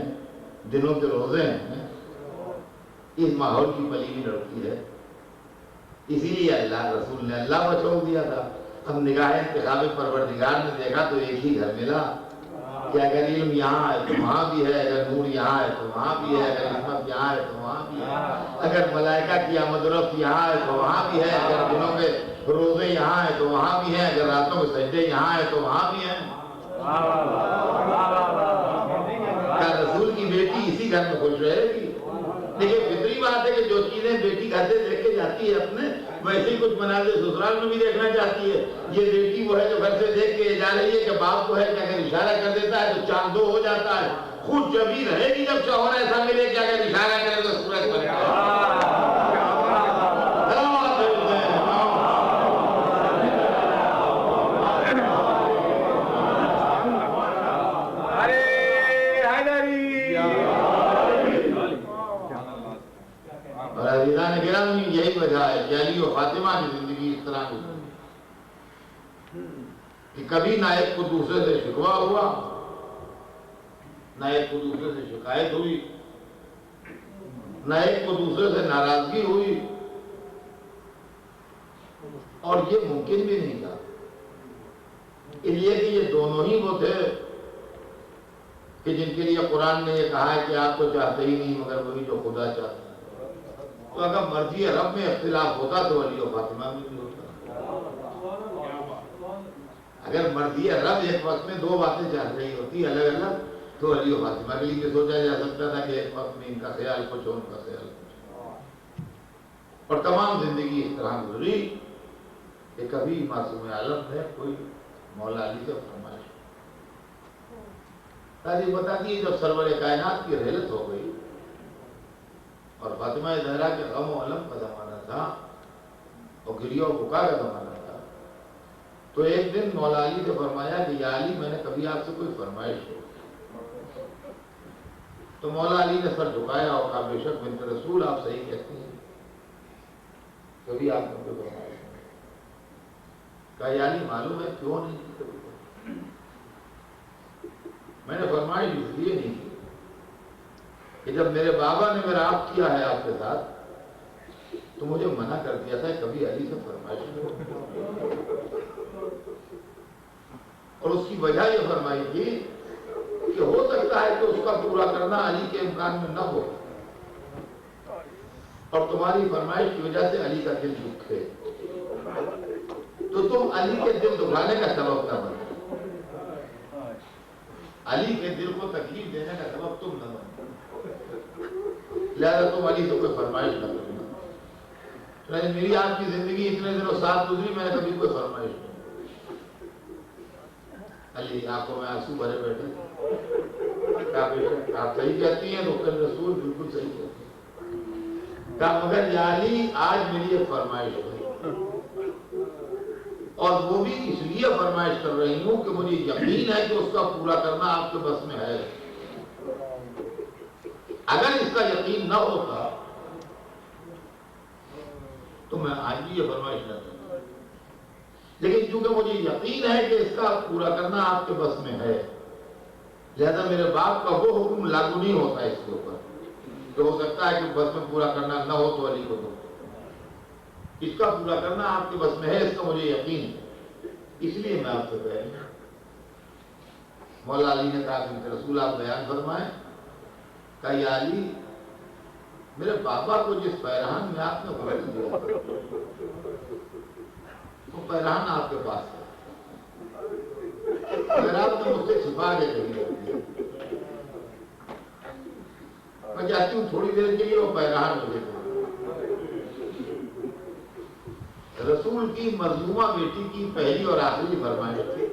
دنوں کے روزے ہیں، اس ماحول کی پلی ہوئی لڑکی ہے۔ اسی لیے اللہ رسول نے اللہ کو چھوڑ دیا تھا۔ اب نگاہ انتخاب پروردگار نے دیکھا تو ایک ہی گھر ملا کہ اگر علم یہاں ہے تو وہاں بھی ہے، اگر نور یہاں ہے تو وہاں بھی ہے، اگر عصمت یہاں ہے تو وہاں بھی ہے، اگر ملائکہ کی آمد و رفت یہاں ہے تو وہاں بھی ہے، اگر دنوں کے روزے یہاں ہے تو وہاں بھی ہے، اگر راتوں کے سجدے یہاں ہے تو وہاں بھی ہے۔ کیا رسول کی بیٹی اسی گھر میں خوش رہے گی؟ لیکن فطری بات ہے کہ جو چیزیں بیٹی گھر سے دیکھ کے جاتی ہے اپنے، ویسے ہی کچھ مناظر سسرال میں بھی دیکھنا چاہتی ہے۔ یہ بیٹی وہ ہے جو گھر سے دیکھ کے جا رہی ہے کہ باپ کو ہے کہ اگر اشارہ کر دیتا ہے تو چاند دو ہو جاتا ہے، خود جبھی رہے گی جب شوہر ایسا ملے کہ اگر اشارہ کرے تو سورج بن جائے۔ اور عزیزان گرامی یہی وجہ ہے کہ علی و فاطمہ کی زندگی اس طرح کی کہ کبھی نہ ایک کو دوسرے سے شکوہ ہوا، نہ ایک کو دوسرے سے شکایت ہوئی، نہ ایک کو دوسرے سے ناراضگی ہوئی، اور یہ ممکن بھی نہیں تھا، اس لیے کہ یہ دونوں ہی وہ تھے کہ جن کے لیے قرآن نے یہ کہا ہے کہ آپ تو چاہتے ہی نہیں مگر وہی جو خدا چاہتا ہے۔ تو اگر مرضی رب میں اختلاف ہوتا تو علی و فاطمہ میں بھی ہوتا۔ اگر مرضی رب ایک وقت میں دو باتیں چاہ رہی ہوتی الگ الگ تو علی و فاطمہ کے لیے سوچا جا سکتا تھا کہ ایک وقت میں ان کا خیال کچھ اور ان کا خیال کچھ، اور تمام زندگی اس طرح گزری کہ کبھی معصوم عالم نے کوئی مولا علی سے فرمائش۔ تاریخ بتاتی ہے جب سرور کائنات کی رحلت ہو گئی اور فاطمہ زہرا کے غم و علم کا زمانہ تھا اور گریہ و بکا کا زمانہ تھا، تو ایک دن مولا علی سے فرمایا کہ یا علی میں نے کبھی آپ سے کوئی فرمائش ہو؟ تو مولا علی نے سر جھکایا اور کہا بے شک بنت رسول آپ صحیح کہتی ہیں، کبھی آپ نے کوئی فرمائش ہو؟ کہا یا علی معلوم ہے کیوں نہیں کی کبھی؟ میں نے فرمائش اس لیے نہیں کی کہ جب میرے بابا نے میرا عقد کیا ہے آپ کے ساتھ تو مجھے منع کر دیا تھا کبھی علی سے فرمائش کرو، اور اس کی وجہ یہ فرمائی تھی کہ ہو سکتا ہے کہ اس کا پورا کرنا علی کے امکان میں نہ ہو اور تمہاری فرمائش کی وجہ سے علی کا دل دکھے تو تم علی کے دل دکھانے کا سبب نہ بنو، علی کے دل کو تکلیف دینے کا سبب تم نہ بنو، لہذا تم علی سے کوئی فرمائش نہ کرنا۔ میری آپ کی زندگی اتنے دنوں ساتھ گزری میں نے کبھی کوئی فرمائش نہیں۔ علی آنکھوں میں آنسو بھرے بیٹھے، آپ صحیح کہتی ہیں تو پھر رسول بالکل صحیح کہتی ہیں، کہا مگر یا علی آج میری ایک فرمائش ہوئی اور وہ بھی اس لیے فرمائش کر رہی ہوں کہ مجھے یقین ہے کہ اس کا پورا کرنا آپ کے بس میں ہے، اگر اس کا یقین نہ ہوتا تو میں آج بھی یہ فرمائش نہ کرتا، لیکن چونکہ مجھے یقین ہے کہ اس کا پورا کرنا آپ کے بس میں ہے، لہذا میرے باپ کا وہ حکم لاگو نہیں ہوتا اس کے اوپر جو ہو سکتا ہے کہ بس میں پورا کرنا نہ ہو تو علی کو دو. اس کا پورا کرنا آپ کے بس میں ہے، اس کا مجھے یقین ہے. اس لیے میں آپ سے کہہ رہا ہوں، مولا علی نے کہا کہ رسول آپ بیان فرمائیں. کہا یا علی، میرے بابا کو جس پیرہن میں آپ نے غسل دیا وہ پیرہن آپ کے پاس ہے، اگر آپ نے مجھ سے چھپا کے کہیں رکھ دیا، میں چاہتی ہوں تھوڑی دیر کے لیے وہ پیرہن مجھے دے. رسول کی مظلومہ بیٹی کی پہلی اور آخری فرمائش تھی.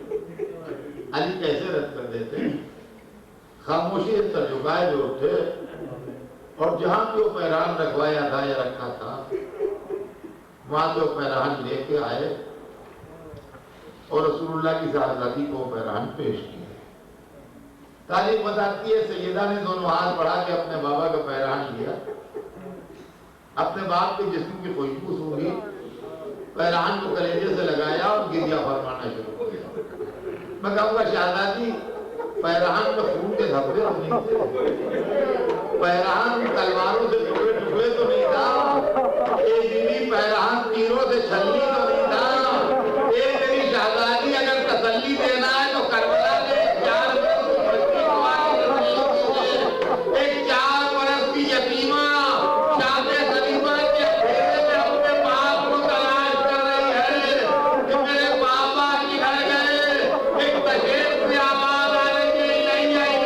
علی کیسے رد کر دیتے؟ خاموشی سے سر جھکائے جو اٹھے اور جہاں پہ وہ پیرہن رکھوایا تھا یا رکھا تھا وہاں پہ وہ پیرہن لے کے آئے اور رسول اللہ کی صاحبزادی کو وہ پیرہن پیش کیے. تاریخ بتاتی ہے سیدہ نے دونوں ہاتھ بڑھا کے اپنے بابا کا پیرہن لیا، اپنے باپ کے جسم کی خوشبو سونگھی، پیرہن کو کلیجے سے لگایا اور گریہ فرمانا شروع کیا. میں کہوں گا شہزادی، پیرہن میں خون کے دھبے تو نہیں تھے، پیرہن تلواروں سے ٹکڑے ٹکڑے تو نہیں تھا، ایک بیوی پیرہن تیروں سے چھلنی تو نہیں تھا. ایک میری شہزادی اگر تسلی دینا ہے تو کربلا میں ایک 4 برس کی یتیمہ شاد سلیمہ کے اندھیرے میں اپنے باپ کو تلاش کر رہی ہے کہ میرے بابا کدھر گئے. ایک تشریف سے آواز آ رہی ہے نہیں آئی،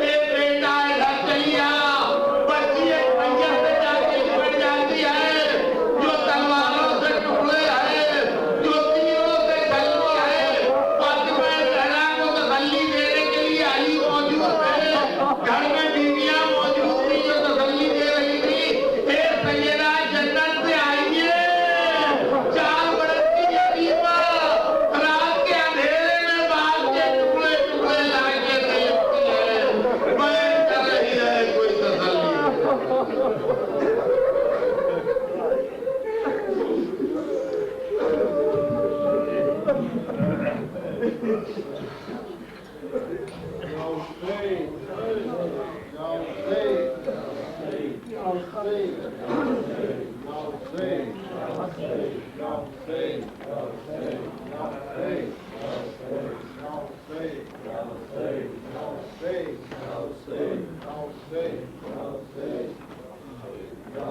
ایک بیٹا ادھر چلیا. بچی ایک میت سے جا کے لپٹ جاتی ہے جو تلواروں سے ٹکڑے ہے، جو تیروں سے چھلنی ہے. فاطمہ زہرا کو تسلی دینے کے لیے علی موجود ہے، گھر میں بیویاں موجود تھی جو تسلی دے رہی تھی. اے سیدہ جنت سے آئیے، 4 برس کی یتیمہ رات کے اندھیرے میں باپ کے ٹکڑے ٹکڑے لا کے دیکھتی ہے، بیان کر رہی ہے کوئی تسلی. No,